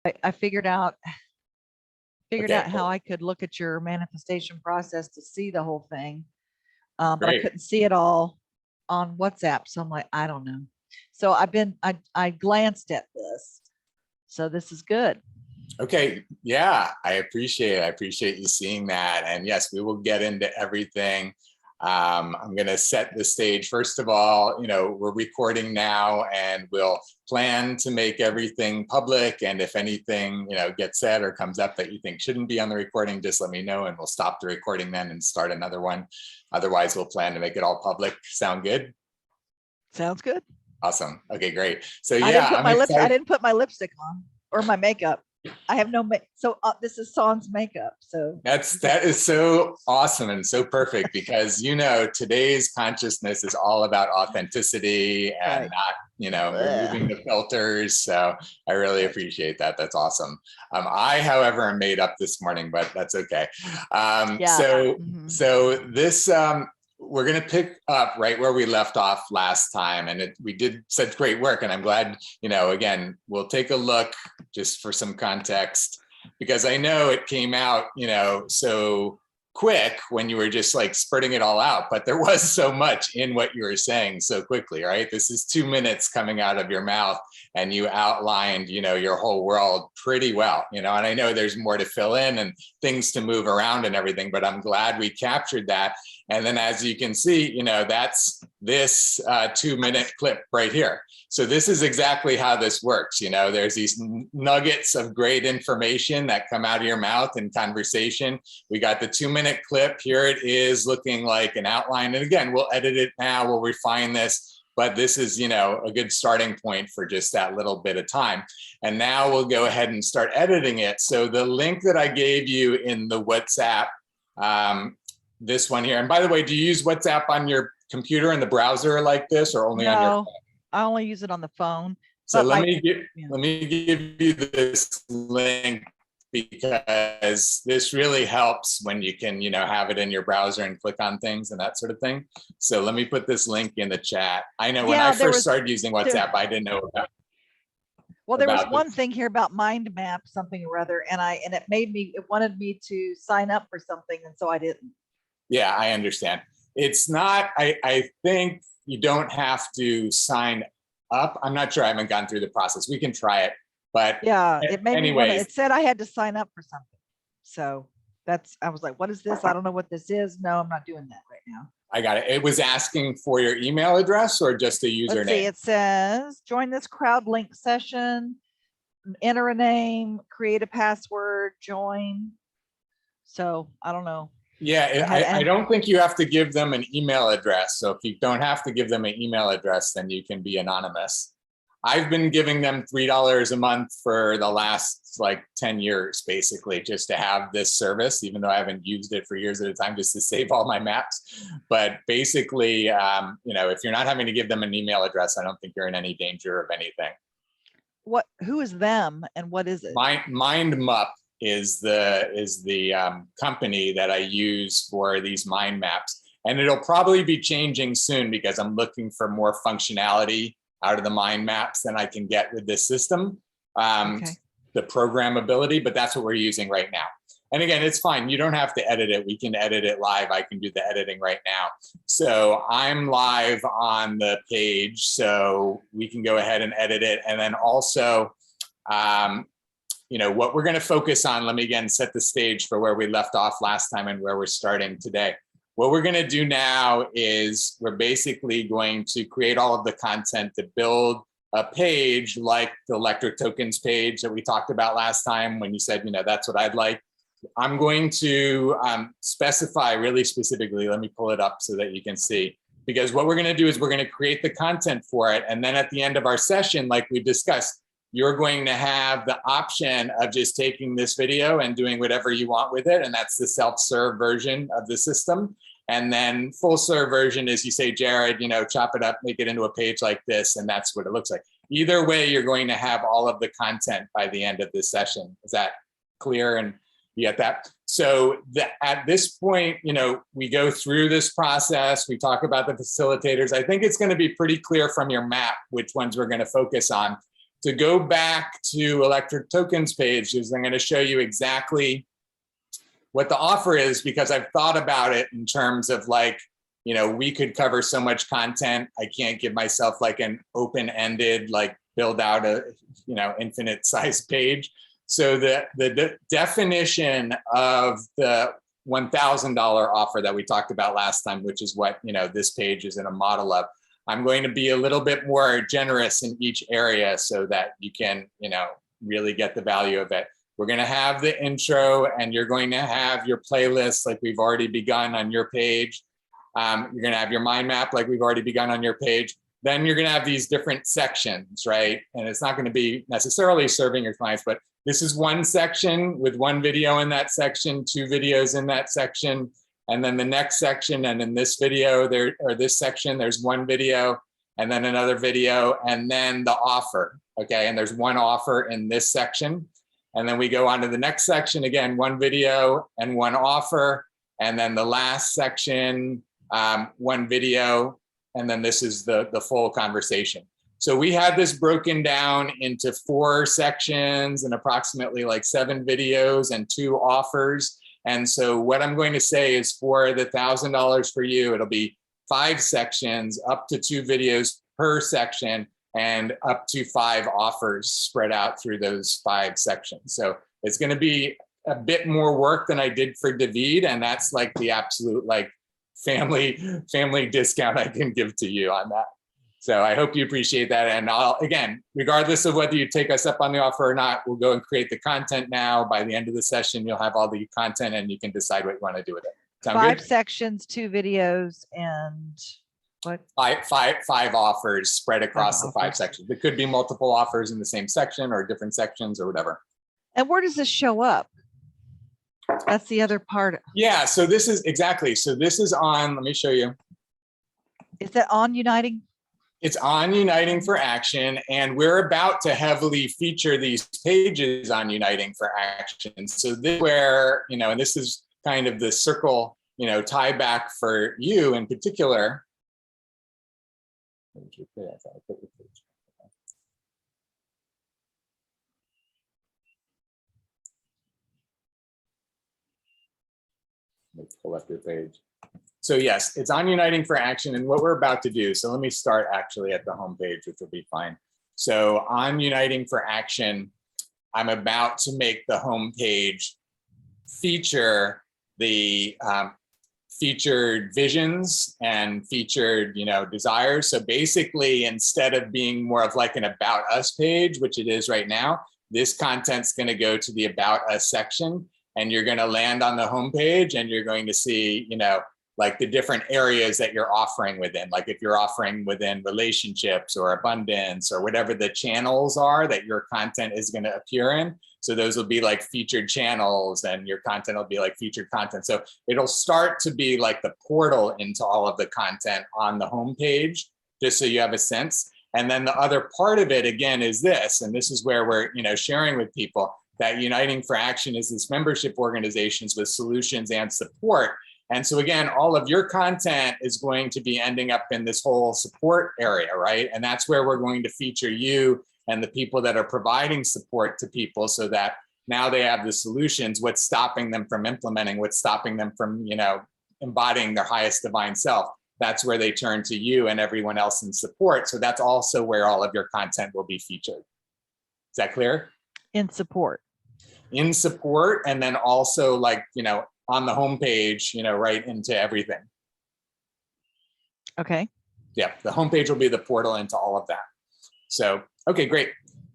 I figured out Okay, how I could look at your manifestation process to see the whole thing. But I great. couldn't see it all on WhatsApp. So I'm like, I don't know. So I glanced at this. So this is good. Okay, yeah, I appreciate it. I appreciate you seeing that. And yes, we will get into everything. I'm going to set the stage. First of all, we're recording now, and we'll plan to make everything public. And if anything, gets said or comes up that you think shouldn't be on the recording, just let me know, and we'll stop the recording then and start another one. Otherwise, we'll plan to make it all public. Sound good? Sounds good. Awesome. Okay, great. So I yeah, I didn't put my lipstick on or my makeup. I have no so this is Son's makeup. So that is so awesome and so perfect, because today's consciousness is all about authenticity and not removing the filters. So I really appreciate that. That's awesome. I, however, am made up this morning, but that's okay. So this we're going to pick up right where we left off last time, and we did such great work, and I'm glad, again, we'll take a look just for some context, because I know it came out, so quick when you were just like spurting it all out, but there was so much in what you were saying so quickly, right? This is 2 minutes coming out of your mouth, and you outlined, your whole world pretty well, and I know there's more to fill in and things to move around and everything, but I'm glad we captured that. And then, as you can see, that's this 2-minute clip right here. So this is exactly how this works. There's these nuggets of great information that come out of your mouth in conversation. We got the 2-minute clip. Here it is, looking like an outline. And again, we'll edit it now. We'll refine this. But this is, a good starting point for just that little bit of time. And now we'll go ahead and start editing it. So the link that I gave you in the WhatsApp, this one here. And by the way, do you use WhatsApp on your computer in the browser like this, or only on your phone? I only use it on the phone. So let me give you this link, because this really helps when you can, have it in your browser and click on things and that sort of thing. So let me put this link in the chat. I know when I first started using WhatsApp, I didn't know about. Well, there was one thing here about mind map, something or other, and it wanted me to sign up for something, and so I didn't. Yeah, I understand. It's not, I think you don't have to sign up. I'm not sure. I haven't gone through the process. We can try it, but yeah, it made me want it said I had to sign up for something. So I was like, what is this? I don't know what this is. No, I'm not doing that right now. I got it. It was asking for your email address or just a username? Let's see, it says, join this crowd link session, enter a name, create a password, join. So I don't know. Yeah, I don't think you have to give them an email address. So if you don't have to give them an email address, then you can be anonymous. I've been giving them $3 a month for the last 10 years, basically, just to have this service, even though I haven't used it for years at a time, just to save all my maps. But basically, if you're not having to give them an email address, I don't think you're in any danger of anything. Who is them and what is it? MindMup is the company that I use for these mind maps. And it'll probably be changing soon, because I'm looking for more functionality out of the mind maps than I can get with this system, the programmability, but that's what we're using right now. And again, it's fine. You don't have to edit it. We can edit it live. I can do the editing right now. So I'm live on the page, so we can go ahead and edit it. And then also, what we're going to focus on, let me again set the stage for where we left off last time and where we're starting today. What we're going to do now is we're basically going to create all of the content to build a page like the electric tokens page that we talked about last time when you said, that's what I'd like. I'm going to specify really specifically, let me pull it up so that you can see, because what we're going to do is we're going to create the content for it. And then at the end of our session, like we discussed, you're going to have the option of just taking this video and doing whatever you want with it. And that's the self-serve version of the system. And then full serve version is you say, Jared, chop it up, make it into a page like this. And that's what it looks like. Either way, you're going to have all of the content by the end of this session. Is that clear? And you get that? So at this point, we go through this process. We talk about the facilitators. I think it's going to be pretty clear from your map which ones we're going to focus on. to go back to electric tokens page is I'm going to show you exactly what the offer is, because I've thought about it in terms of like, you know, we could cover so much content. I can't give myself like an open-ended, like build out a, you know, infinite size page. So the definition of the $1,000 offer that we talked about last time, which is what, you know, this page is in a model of, I'm going to be a little bit more generous in each area so that you can, you know, really get the value of it. We're going to have the intro, and you're going to have your playlist like we've already begun on your page. You're going to have your mind map like we've already begun on your page. Then you're going to have these different sections, right? And it's not going to be necessarily serving your clients, but this is one section with one video in that section, 2 videos in that section. And then the next section, and in this video there, or this section, there's 1 video, and then another video, and then the offer, okay? And there's 1 offer in this section. And then we go on to the next section, again, 1 video and 1 offer. And then the last section, 1 video, and then this is the full conversation. So we had this broken down into 4 sections and approximately like 7 videos and 2 offers. And so what I'm going to say is for the $1,000 for you, it'll be 5 sections, up to 2 videos per section, and up to 5 offers spread out through those 5 sections. So it's going to be a bit more work than I did for David, and that's like the absolute like family discount I can give to you on that. So I hope you appreciate that. And I'll, again, regardless of whether you take us up on the offer or not, we'll go and create the content now. By the end of the session, you'll have all the content and you can decide what you want to do with it. Sound 5 good? sections, 2 videos, and what? Five offers spread across 5 the 5 offers. sections. There could be multiple offers in the same section or different sections or whatever. And where does this show up? That's the other part. Yeah, so this is exactly. So this is on, let me show you. Is that on Uniting? It's on Uniting for Action, and we're about to heavily feature these pages on Uniting for Action. So this is where, you know, and this is kind of the circle, you know, tie back for you in particular. Let's pull up your page. So yes, it's on Uniting for Action, and what we're about to do. So let me start actually at the home page, which will be fine. So on Uniting for Action, I'm about to make the home page feature the featured visions and featured, you know, desires. So basically, instead of being more of like an About Us page, which it is right now, this content's going to go to the About Us section, and you're going to land on the home page, and you're going to see, you know, like the different areas that you're offering within. Like if you're offering within relationships or abundance or whatever the channels are that your content is going to appear in. So those will be like featured channels, and your content will be like featured content. So it'll start to be like the portal into all of the content on the home page, just so you have a sense. And then the other part of it again is this, and this is where we're, you know, sharing with people that Uniting for Action is this membership organizations with solutions and support. And so again, all of your content is going to be ending up in this whole support area, right? And that's where we're going to feature you and the people that are providing support to people, so that now they have the solutions. What's stopping them from implementing? What's stopping them from, you know, embodying their highest divine self? That's where they turn to you and everyone else in support. So that's also where all of your content will be featured. Is that clear? In support. In support, and then also like, you know, on the homepage, you know, right into everything. Okay. Yeah, the homepage will be the portal into all of that. So, okay, great.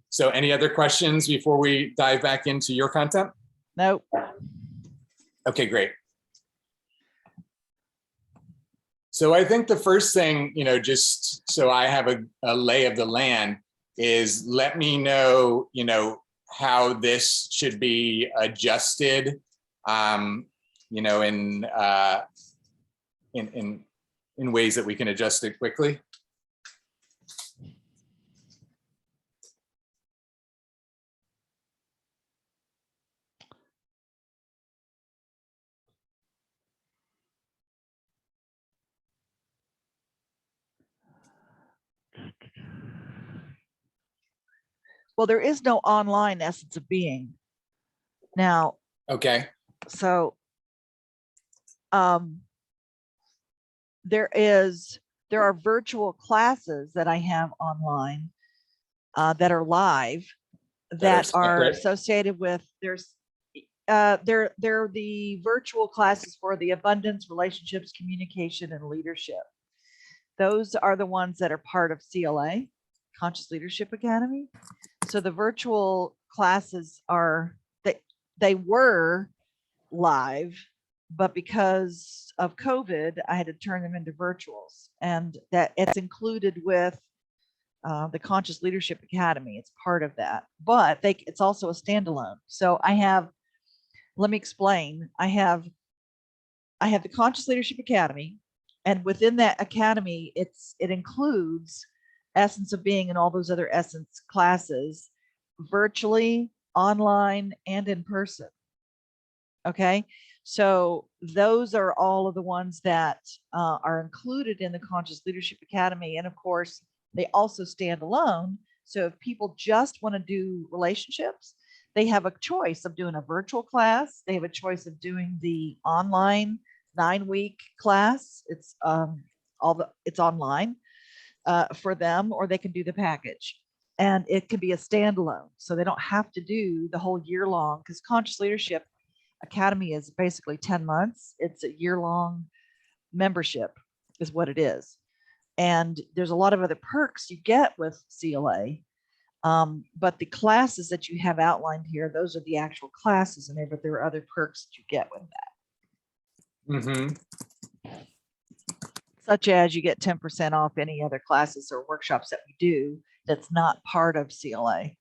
So any other questions before we dive back into your content? No. Okay, great. So I think the first thing, you know, just so I have a lay of the land, is let me know, you know, how this should be adjusted, you know, in ways that we can adjust it quickly. Well, there is no online essence of being. Now, Okay. so there are virtual classes that I have online that are live that are separate. associated with they're the virtual classes for the abundance, relationships, communication, and leadership. Those are the ones that are part of CLA, Conscious Leadership Academy. So the virtual classes they were live, but because of COVID, I had to turn them into virtuals, and that it's included with the Conscious Leadership Academy. It's part of that, but it's also a standalone. So let me explain. I have the Conscious Leadership Academy, and within that academy, it includes Essence of Being and all those other Essence classes, virtually, online, and in person. Okay, so those are all of the ones that are included in the Conscious Leadership Academy, and of course, they also stand alone. So if people just want to do relationships, they have a choice of doing a virtual class. They have a choice of doing the online 9-week class. It's it's online for them, or they can do the package, and it can be a standalone. So they don't have to do the whole year long, because Conscious Leadership Academy is basically 10 months. It's a year-long membership is what it is. And there's a lot of other perks you get with CLA. But the classes that you have outlined here, those are the actual classes in there, but there are other perks that you get with that. Mm-hmm. Such as you get 10% off any other classes or workshops that we do that's not part of CLA.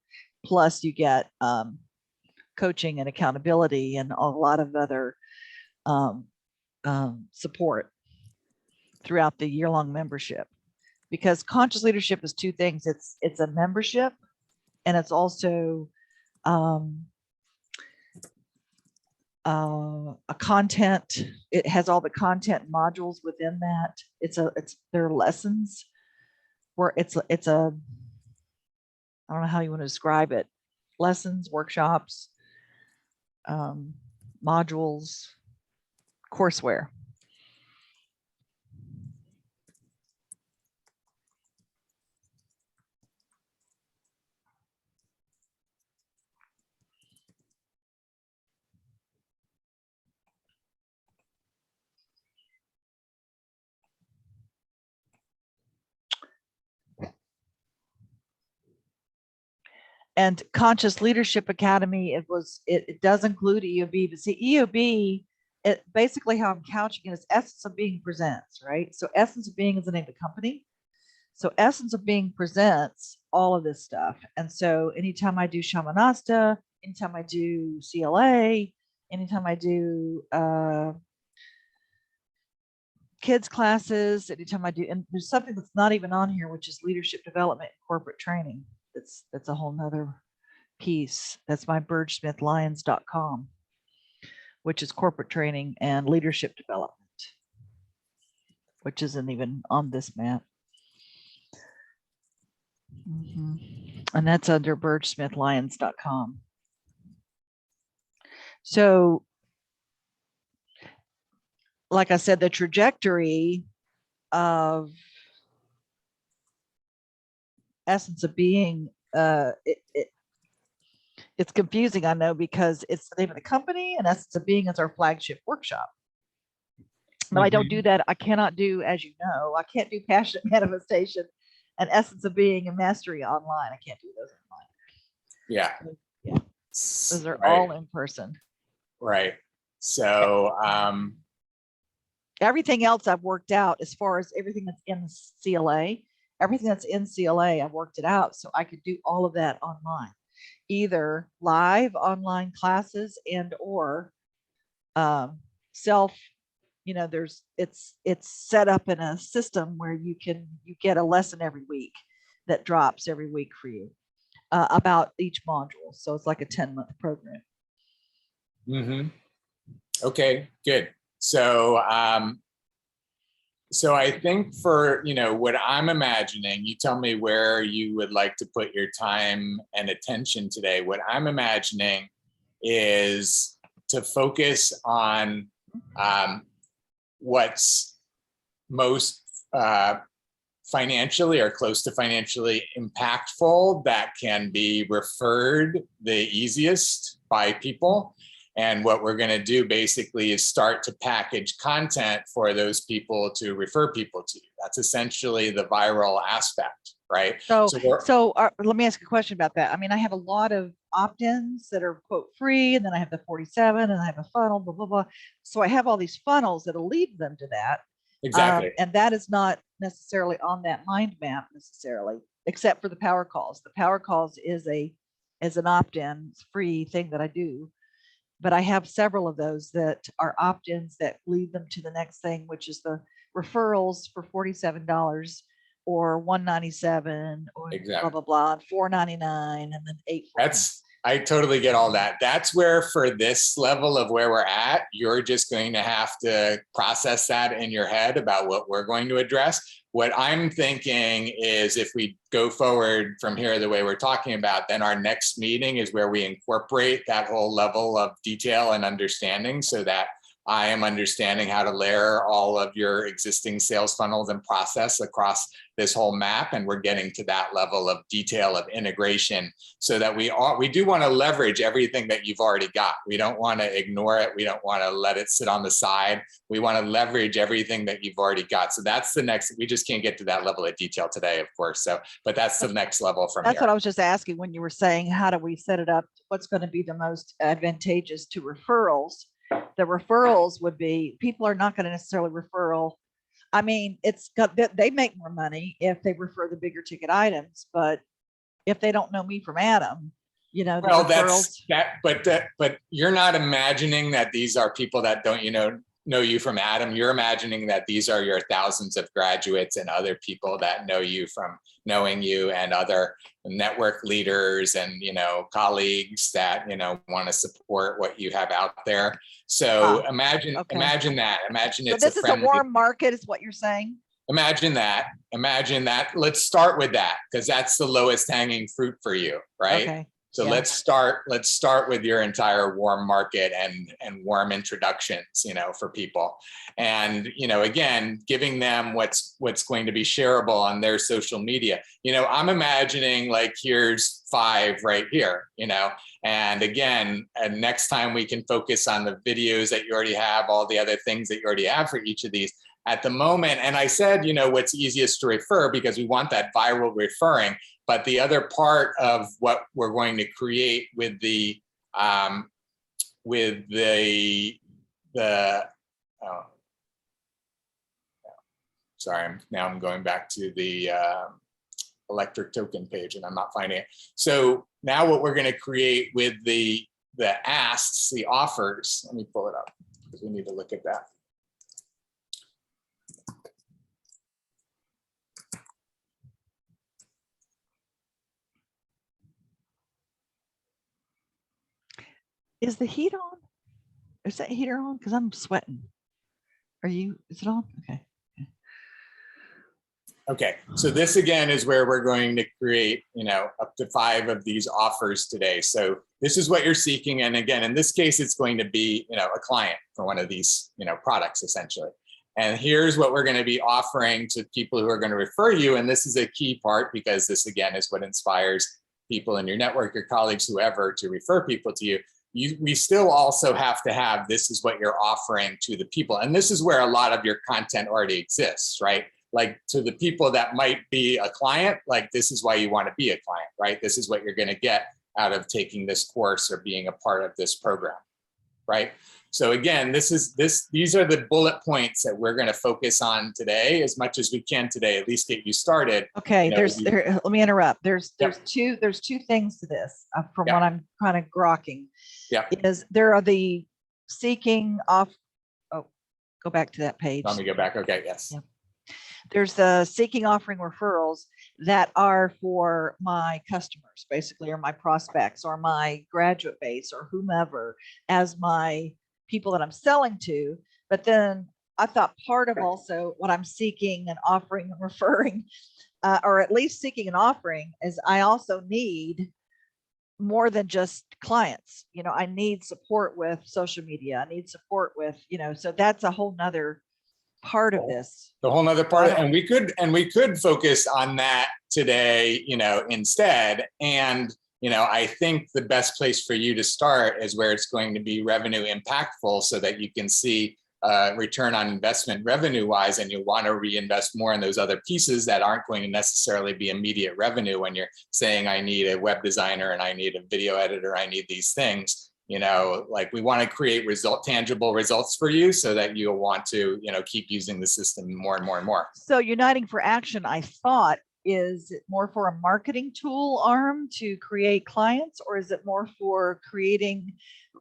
Plus you get coaching and accountability and a lot of other support throughout the year-long membership. Because Conscious Leadership is two things. It's a membership, and it's also a content. It has all the content modules within that. It's their lessons where it's a I don't know how you want to describe it. Lessons, workshops, modules, courseware. And Conscious Leadership Academy, it does include EOB, but see, EOB, it basically how I'm couching it is Essence of Being presents, right? So Essence of Being is the name of the company. So Essence of Being presents all of this stuff. And so anytime I do Shamanaste, anytime I do CLA, anytime I do kids classes, anytime I do, and there's something that's not even on here, which is leadership development and corporate training. That's a whole nother piece. That's my Lyons.com, which is corporate training and leadership development, which isn't even on this map. And that's under Lyons.com. So, like I said, the trajectory of Essence of Being, it's confusing, I know, because it's the name of the company, and Essence of Being is our flagship workshop. But I don't do that. I cannot do, as you know, I can't do Passionate Manifestation and Essence of Being and Mastery online. I can't do those online. Yeah. Yeah. Those are all in person. Right. So everything else I've worked out, as far as everything that's in CLA, everything that's in CLA, I've worked it out so I could do all of that online, either live online classes and or self, it's set up in a system where you get a lesson every week that drops every week for you about each module. So it's like a 10-month program. Okay, good. So So I think for, what I'm imagining, you tell me where you would like to put your time and attention today. What I'm imagining is to focus on what's most financially or close to financially impactful that can be referred the easiest by people. And what we're going to do basically is start to package content for those people to refer people to you. That's essentially the viral aspect, right? So, So let me ask a question about that. I mean, I have a lot of opt-ins that are quote free, and then I have the 47, and I have a funnel, blah, blah, blah. So I have all these funnels that'll lead them to that. exactly. And that is not necessarily on that mind map necessarily, except for the power calls. The power calls is an opt-in free thing that I do. But I have several of those that are opt-ins that lead them to the next thing, which is the referrals for $47 or $197 or Exactly. blah, blah, blah, $4.99 and then $8.49. I totally get all that. That's where for this level of where we're at, you're just going to have to process that in your head about what we're going to address. What I'm thinking is if we go forward from here the way we're talking about, then our next meeting is where we incorporate that whole level of detail and understanding so that I am understanding how to layer all of your existing sales funnels and process across this whole map. And we're getting to that level of detail of integration so that we do want to leverage everything that you've already got. We don't want to ignore it. We don't want to let it sit on the side. We want to leverage everything that you've already got. So that's the next, we just can't get to that level of detail today, of course. So, but that's the next level from That's here. what I was just asking when you were saying, how do we set it up? What's going to be the most advantageous to referrals? The referrals would be, people are not going to necessarily referral. I mean, they make more money if they refer the bigger ticket items, but if they don't know me from Adam, well, but you're not imagining that these are people that don't, know you from Adam. You're imagining that these are your thousands of graduates and other people that know you from knowing you and other network leaders and, colleagues that, want to support what you have out there. So imagine that. Imagine it's this is a warm market is what you're saying. Imagine that. Let's start with that because that's the lowest hanging fruit for you, right? Okay. So let's start with your entire warm market and warm introductions, for people. And, again, giving them what's going to be shareable on their social media. I'm imagining like here's 5 right here, and again, and next time we can focus on the videos that you already have, all the other things that you already have for each of these. At the moment, and I said, what's easiest to refer because we want that viral referring. But the other part of what we're going to create with the oh, sorry, now I'm going back to the electric token page and I'm not finding it. So now what we're going to create with the asks, the offers. Let me pull it up because we need to look at that. Is the heat on? Is that heater on? Because I'm sweating. Is it on? Okay. Okay, so this again is where we're going to create, up to 5 of these offers today. So this is what you're seeking. And again, in this case, it's going to be, a client for one of these, products essentially. And here's what we're going to be offering to people who are going to refer you. And this is a key part because this again is what inspires people in your network, your colleagues, whoever, to refer people to you. We still also have to have, this is what you're offering to the people. And this is where a lot of your content already exists, right? Like to the people that might be a client, like this is why you want to be a client, right? This is what you're going to get out of taking this course or being a part of this program, right? So again, these are the bullet points that we're going to focus on today as much as we can today, at least get you started. Okay, let me interrupt. There's two things to this from what I'm kind of grokking. Yeah. Is there are the seeking off. Oh, go back to that page. Let me go back. Okay, yes. Yeah. There's the seeking offering referrals that are for my customers, basically, or my prospects or my graduate base or whomever as my people that I'm selling to. But then I thought part of also what I'm seeking and offering and referring, or at least seeking and offering, is I also need more than just clients. I need support with social media. I need support with, so that's a whole nother part of this. The whole nother part, Wow. and we could focus on that today, instead. And I think the best place for you to start is where it's going to be revenue impactful, so that you can see return on investment revenue wise, and you'll want to reinvest more in those other pieces that aren't going to necessarily be immediate revenue when you're saying, I need a web designer and I need a video editor, I need these things. Like we want to create tangible results for you, so that you'll want to, keep using the system more and more and more. So Uniting for Action, I thought, is it more for a marketing tool arm to create clients, or is it more for creating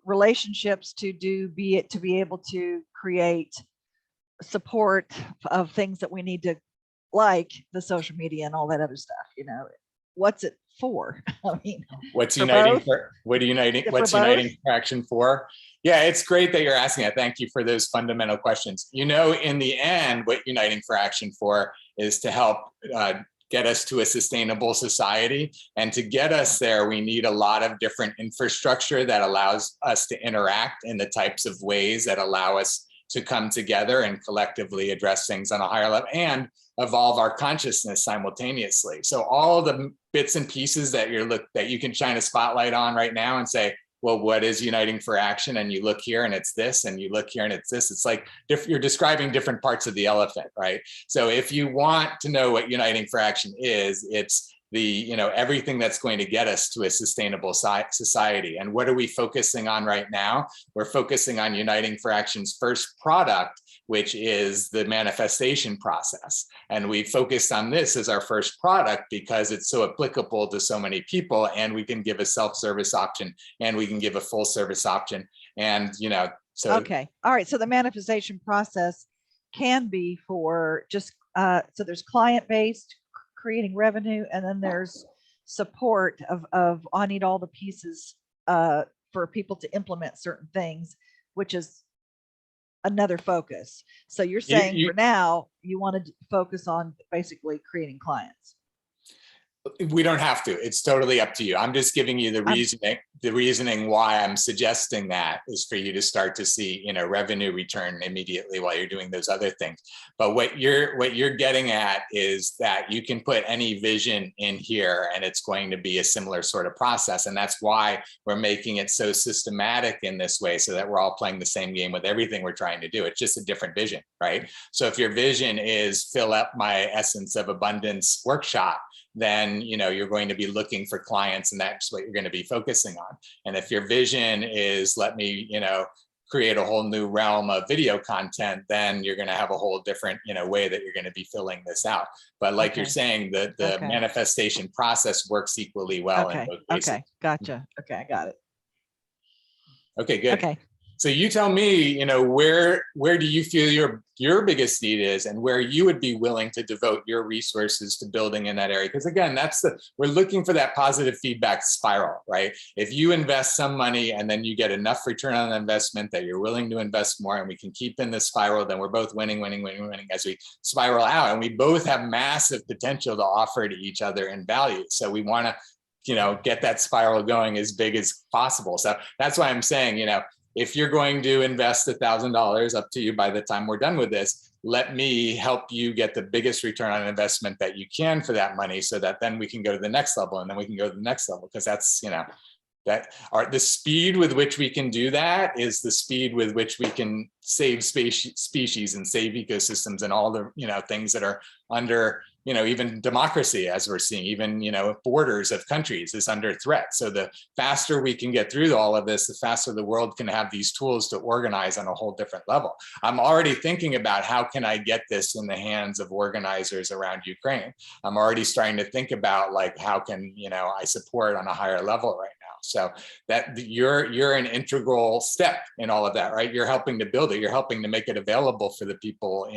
relationships to be able to create support of things that we need to, like the social media and all that other stuff? What's it for? I mean, what's for uniting both? for Is it what's for both? Uniting for Action for? Yeah, it's great that you're asking that. Thank you for those fundamental questions. In the end, what Uniting for Action for is to help get us to a sustainable society. And to get us there, we need a lot of different infrastructure that allows us to interact in the types of ways that allow us to come together and collectively address things on a higher level and evolve our consciousness simultaneously. So all the bits and pieces that you can shine a spotlight on right now and say, well, what is Uniting for Action? And you look here and it's this, and you look here and it's this. It's like you're describing different parts of the elephant, right? So if you want to know what Uniting for Action is, it's everything that's going to get us to a sustainable society. And what are we focusing on right now? We're focusing on Uniting for Action's first product, which is the manifestation process. And we focused on this as our first product because it's so applicable to so many people, and we can give a self-service option, and we can give a full service option. And, so. Okay. All right. So the manifestation process can be for just, so there's client-based, creating revenue, and then there's support of I need all the pieces for people to implement certain things, which is another focus. So you're saying for now you want to focus on basically creating clients. We don't have to. It's totally up to you. I'm just giving you the reasoning. The reasoning why I'm suggesting that is for you to start to see, revenue return immediately while you're doing those other things. But what you're getting at is that you can put any vision in here, and it's going to be a similar sort of process. And that's why we're making it so systematic in this way, so that we're all playing the same game with everything we're trying to do. It's just a different vision, right? So if your vision is fill up my Essence of Abundance workshop, then you're going to be looking for clients, and that's what you're going to be focusing on. And if your vision is let me create a whole new realm of video content, then you're going to have a whole different way that you're going to be filling this out. But like you're saying, the manifestation process works equally well in both cases. Okay, gotcha. Okay, I got it. Okay, good. Okay. So you tell me, where do you feel your biggest need is, and where you would be willing to devote your resources to building in that area? Because again, we're looking for that positive feedback spiral, right? If you invest some money and then you get enough return on investment that you're willing to invest more, and we can keep in this spiral, then we're both winning as we spiral out, and we both have massive potential to offer to each other in value. So we want to, get that spiral going as big as possible. So that's why I'm saying, if you're going to invest $1,000, up to you by the time we're done with this, let me help you get the biggest return on investment that you can for that money, so that then we can go to the next level, and then we can go to the next level. Because that's, the speed with which we can do that is the speed with which we can save species and save ecosystems and all the, things that are under, even democracy, as we're seeing, even, borders of countries is under threat. So the faster we can get through all of this, the faster the world can have these tools to organize on a whole different level. I'm already thinking about how can I get this in the hands of organizers around Ukraine. I'm already starting to think about how can, I support on a higher level right now. So that you're an integral step in all of that, right? You're helping to build it. You're helping to make it available for the people,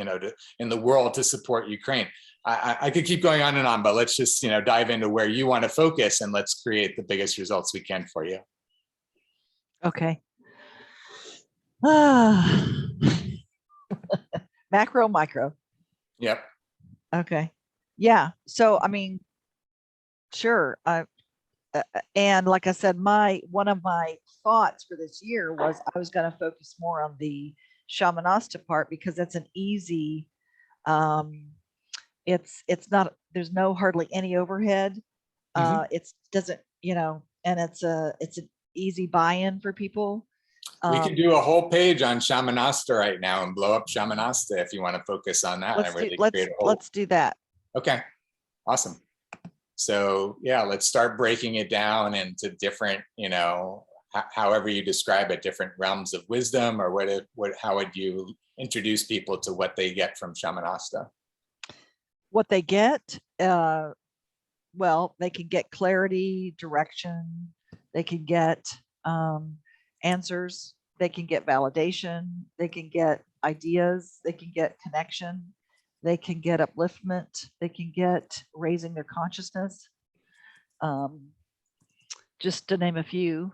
in the world to support Ukraine. I could keep going on and on, but let's just, dive into where you want to focus, and let's create the biggest results we can for you. Okay. Macro, micro. Yep. Okay. Yeah. So, I mean, sure. And like I said, one of my thoughts for this year was I was going to focus more on the Shamanasta part because that's an easy, it's not, there's no hardly any overhead. Mhm. It's doesn't, and it's an easy buy-in for people. We could do a whole page on Shamanasta right now and blow up Shamanasta if you want to focus on that and really create a whole. Let's do that. Okay, awesome. So yeah, let's start breaking it down into different, however you describe it, different realms of wisdom, or how would you introduce people to what they get from Shamanasta? What they get, well, they can get clarity, direction, they can get answers, they can get validation, they can get ideas, they can get connection, they can get upliftment, they can get raising their consciousness. Just to name a few.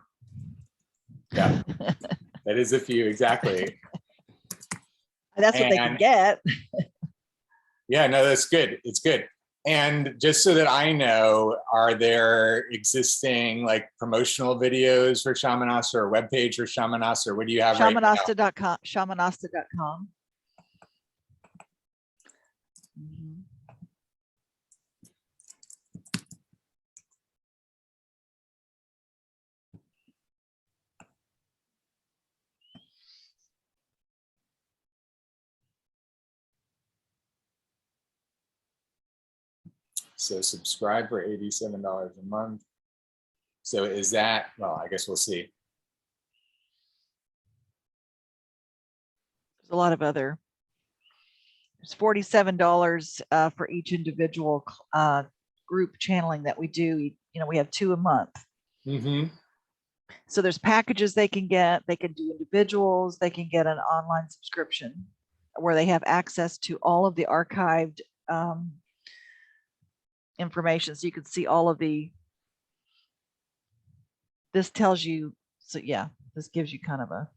Yeah, that is a few, exactly. That's what they can get. Yeah, no, that's good. It's good. And just so that I know, are there existing like promotional videos for Shamanasta or a webpage for Shamanasta, or what do you have right now? Shamanasta.com, Shamanasta.com. So subscribe for $87 a month. So is that, well, I guess we'll see. There's a lot of other. It's $47 for each individual group channeling that we do. We have 2 a month. Mm-hmm. So there's packages they can get. They can do individuals. They can get an online subscription where they have access to all of the archived information. So you can see all of this tells you. So yeah, this gives you kind of a.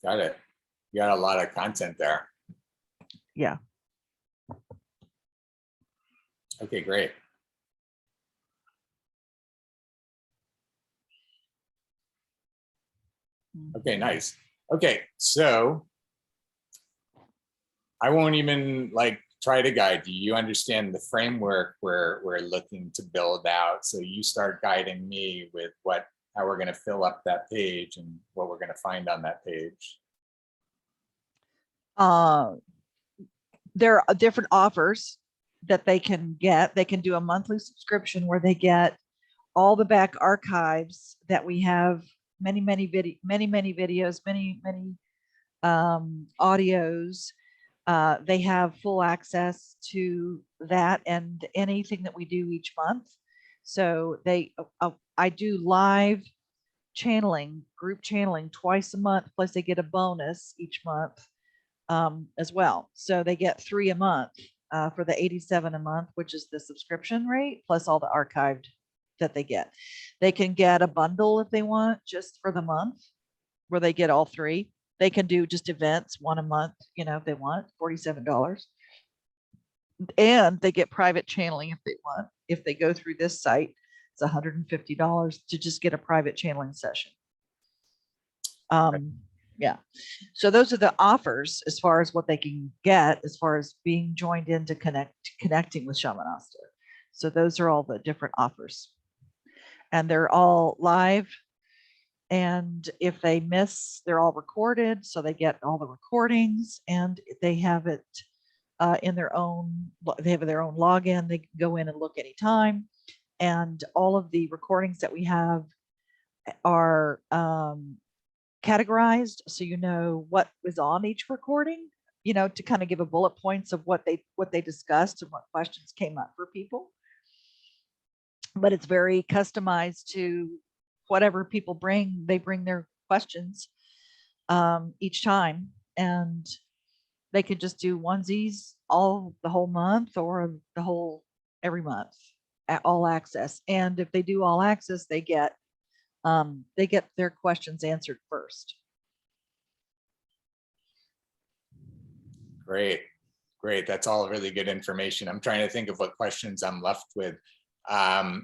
Got it. You got a lot of content there. Yeah. Okay, great. Okay, nice. Okay, so I won't even try to guide you. You understand the framework we're looking to build out. So you start guiding me with how we're going to fill up that page and what we're going to find on that page. There are different offers that they can get. They can do a monthly subscription where they get all the back archives that we have, many videos, many audios. They have full access to that and anything that we do each month. So I do live channeling, group channeling twice a month, plus they get a bonus each month as well. So they get 3 a month for the 87 a month, which is the subscription rate, plus all the archived that they get. They can get a bundle if they want, just for the month, where they get all 3. They can do just events, 1 a month, if they want, $47. And they get private channeling if they want. If they go through this site, it's $150 to just get a private channeling session. Yeah. So those are the offers as far as what they can get, as far as being joined into connecting with Shamanaste. So those are all the different offers. And they're all live. And if they miss, they're all recorded. So they get all the recordings and they have it in their own, they have their own login. They can go in and look anytime. And all of the recordings that we have are categorized, so what was on each recording, to kind of give a bullet points of what they discussed and what questions came up for people. But it's very customized to whatever people bring. They bring their questions each time, and they could just do onesies the whole month or every month at all access. And if they do all access, they get they get their questions answered first. Great. Great. That's all really good information. I'm trying to think of what questions I'm left with. I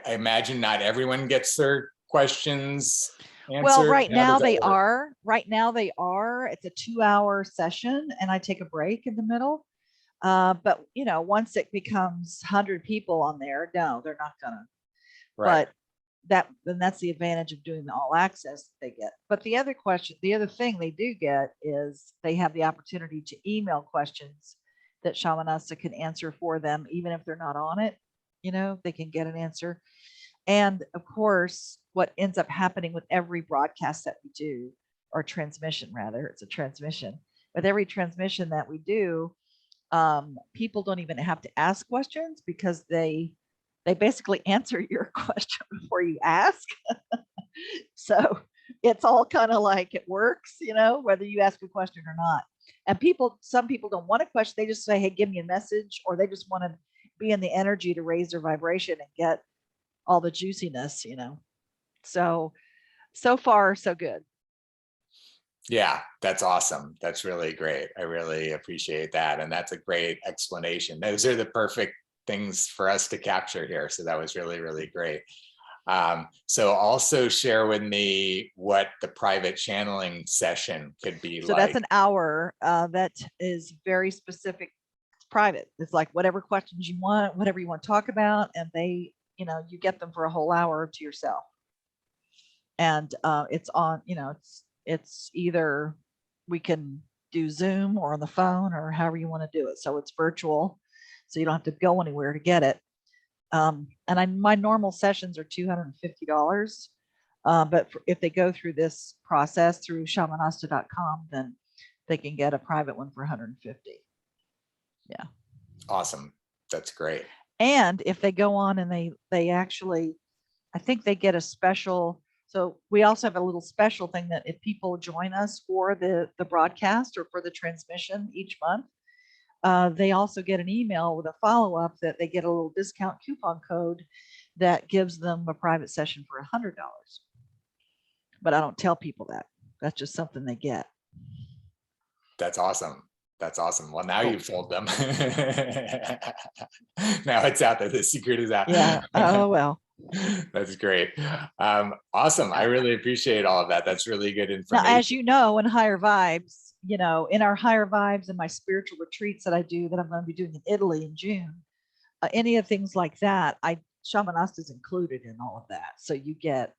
imagine not everyone gets their questions answered. Well, right How now does that they work? are. Right now they are. It's a 2-hour session, and I take a break in the middle. But you know, once it becomes 100 people on there, no, they're not gonna. Right. But that's the advantage of doing the all access that they get. But the other thing they do get is they have the opportunity to email questions that Shamanasta can answer for them, even if they're not on it. You know, they can get an answer. And of course, what ends up happening with every broadcast that we do, or transmission rather, it's a transmission. With every transmission that we do, people don't even have to ask questions because they basically answer your question before you ask. So it's all kind of like it works, you know, whether you ask a question or not. And some people don't want a question. They just say, hey, give me a message, or they just want to be in the energy to raise their vibration and get all the juiciness, you know. So far, so good. Yeah, that's awesome. That's really great. I really appreciate that. And that's a great explanation. Those are the perfect things for us to capture here. So that was really, really great. So also share with me what the private channeling session could be So like. that's an hour that is very specific. It's private. It's like whatever questions you want, whatever you want to talk about, and they, you know, you get them for a whole hour to yourself. And it's on, you know, it's either we can do Zoom or on the phone or however you want to do it. So it's virtual, so you don't have to go anywhere to get it. And my normal sessions are $250. But if they go through this process through shamanaste.com, then they can get a private one for 150. Yeah. Awesome. That's great. And if they go on and they actually, I think they get a special. So we also have a little special thing that if people join us for the broadcast or for the transmission each month, they also get an email with a follow-up that they get a little discount coupon code that gives them a private session for $100. But I don't tell people that. That's just something they get. That's awesome. That's awesome. Well, now Cool. you've told them. Now it's out there. The secret is out. Yeah. Oh, well. That's great. Awesome. I really appreciate all of that. That's really good information. Now, as you know, in Higher Vibes, you know, in our Higher Vibes and my spiritual retreats that I do, that I'm going to be doing in Italy in June, any of things like that, Shamanaste is included in all of that. So you get,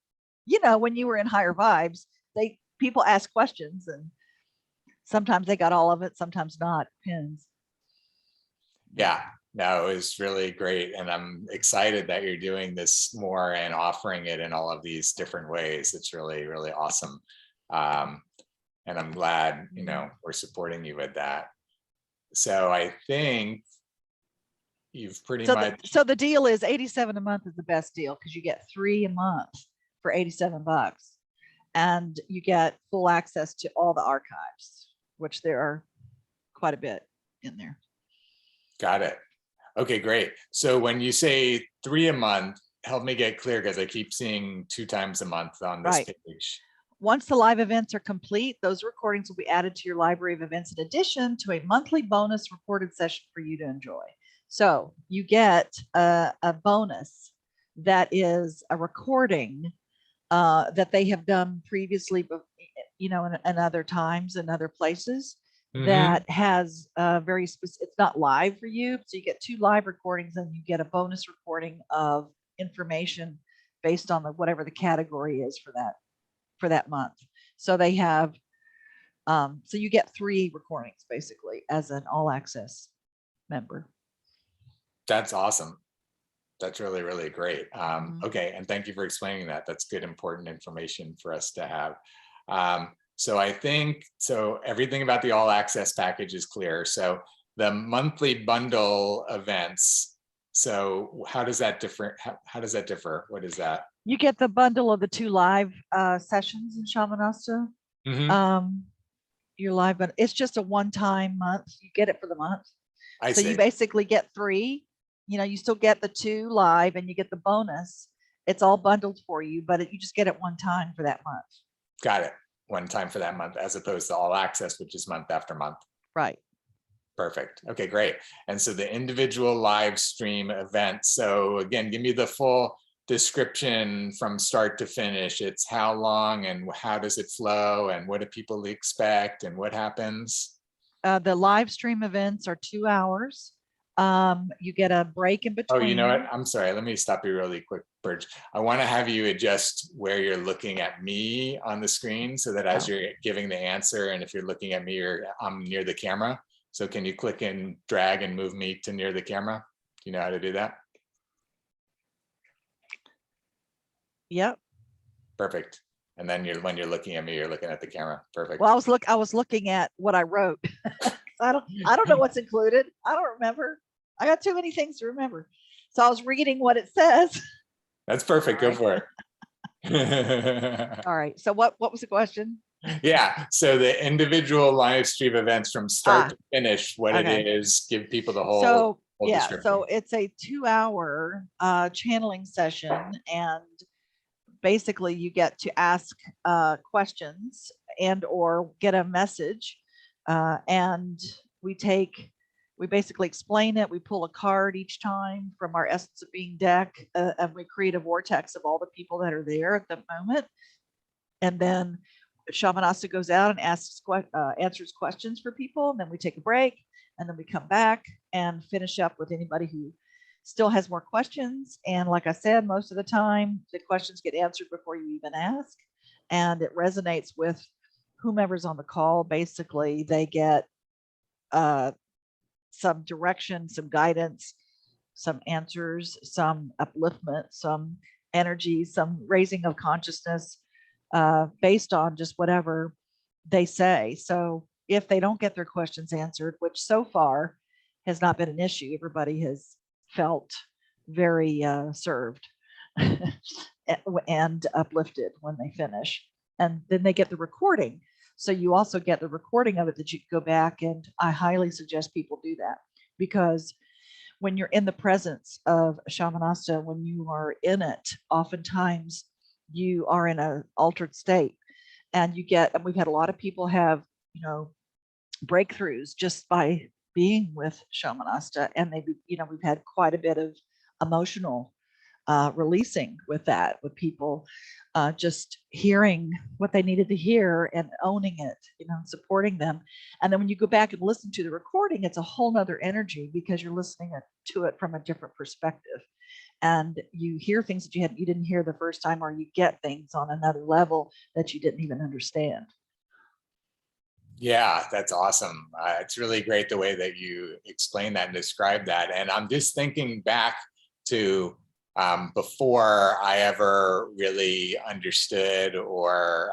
you know, when you were in Higher Vibes, people ask questions, and sometimes they got all of it, sometimes not. Depends. Yeah, no, it was really great. And I'm excited that you're doing this more and offering it in all of these different ways. It's really, really awesome. And I'm glad, you know, we're supporting you with that. So I think you've pretty much. So the deal is $87 a month is the best deal, because you get 3 a month for $87, and you get full access to all the archives, which there are quite a bit in there. Got it. Okay, great. So when you say 3 a month, help me get clear, because I keep seeing 2 times a month on this page. Once the live events are complete, those recordings will be added to your library of events in addition to a monthly bonus recorded session for you to enjoy. So you get a bonus that is a recording that they have done previously, you know, in other times and other places. That has very specific. It's not live for you, so you get 2 live recordings, and you get a bonus recording of information based on whatever the category is for that month. So they have, so you get 3 recordings basically as an all access member. That's awesome. That's really, really great. Okay, and thank you for explaining that. That's good, important information for us to have. So I think, so everything about the all access package is clear. So the monthly bundle events, so how does that differ? How does that differ? What is that? You get the bundle of the 2 live sessions in Shamanaste. Your live, but it's just a one-time month. You get it for the month. So you basically get 3. You know, you still get the 2 live, and you get the bonus, It's all bundled for you, but you just get it one time for that month. Got it. One time for that month, as opposed to all access, which is month after month. Right. Perfect. Okay, great. And so the individual live stream events. So again, give me the full description from start to finish. It's how long and how does it flow and what do people expect and what happens? The live stream events are 2 hours. You get a break in between. Oh, you know what? I'm sorry. Let me stop you really quick, Burge. I want to have you adjust where you're looking at me on the screen so that as you're giving the answer, and if you're looking at me, I'm near the camera. So can you click and drag and move me to near the camera? Do you know how to do that? Yep. Perfect. And then when you're looking at me, you're looking at the camera. Perfect. Well, I was looking at what I wrote. I don't know what's included. I don't remember. I got too many things to remember. So I was reading what it says. That's perfect. Go for it. All right. So what was the question? Yeah. So the individual live stream events from start to finish, what it is, give people the whole description. So it's a 2-hour channeling session, and basically you get to ask questions and or get a message, and we basically explain it. We pull a card each time from our Essence of Being deck, and we create a vortex of all the people that are there at the moment. And then Shamanaste goes out and answers questions for people. And then we take a break, and then we come back and finish up with anybody who still has more questions. And like I said, most of the time the questions get answered before you even ask, and it resonates with whomever's on the call. Basically, they get some direction, some guidance, some answers, some upliftment, some energy, some raising of consciousness, based on just whatever they say. So if they don't get their questions answered, which so far has not been an issue, everybody has felt very served and uplifted when they finish. And then they get the recording. So you also get the recording of it that you can go back, and I highly suggest people do that, because when you're in the presence of Shamanasta, when you are in it, oftentimes you are in an altered state, and we've had a lot of people have, breakthroughs just by being with Shamanasta, and we've had quite a bit of emotional releasing with people just hearing what they needed to hear and owning it, supporting them. And then when you go back and listen to the recording, it's a whole nother energy, because you're listening to it from a different perspective, and you hear things that you didn't hear the first time, or you get things on another level that you didn't even understand. Yeah, that's awesome. It's really great the way that you explain that and describe that. And I'm just thinking back to before I ever really understood or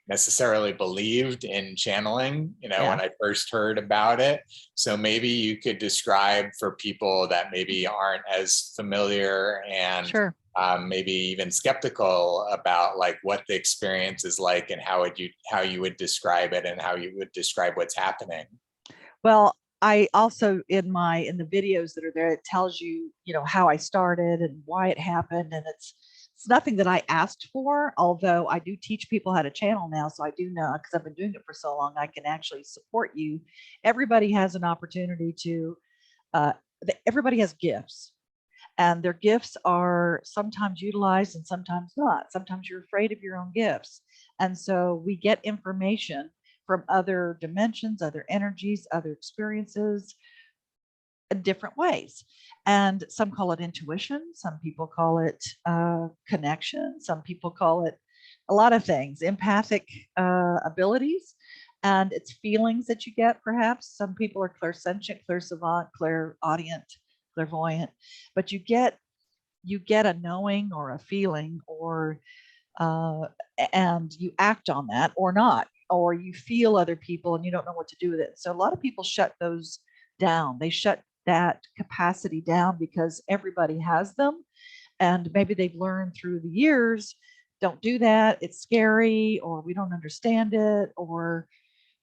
necessarily believed in channeling, when I first heard about it. So maybe you could describe for people that maybe aren't as familiar and Sure. Maybe even skeptical about like what the experience is like, and how you would describe it and how you would describe what's happening. Well, I also in the videos that are there, it tells you, how I started and why it happened. And it's nothing that I asked for, although I do teach people how to channel now. So I do know, because I've been doing it for so long, I can actually support you. Everybody has an opportunity to, everybody has gifts, and their gifts are sometimes utilized and sometimes not. Sometimes you're afraid of your own gifts. And so we get information from other dimensions, other energies, other experiences in different ways. And some call it intuition. Some people call it connection. Some people call it a lot of things, empathic abilities. And it's feelings that you get, perhaps. Some people are clairsentient, clairsavant, clairaudient, clairvoyant, but you get a knowing or a feeling, or and you act on that or not, or you feel other people and you don't know what to do with it. So a lot of people shut those down. They shut that capacity down because everybody has them, and maybe they've learned through the years, don't do that, it's scary, or we don't understand it, or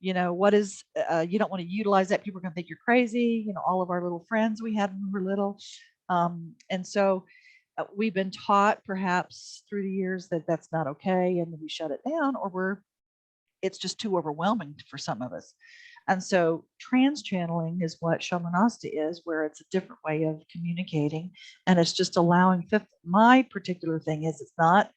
what is you don't want to utilize that, people are going to think you're crazy. All of our little friends we had when we were little, and so we've been taught perhaps through the years that that's not okay, and we shut it down, or it's just too overwhelming for some of us. And so trans channeling is what Shamanaste is, where it's a different way of communicating. And it's just allowing fifth. My particular thing is it's not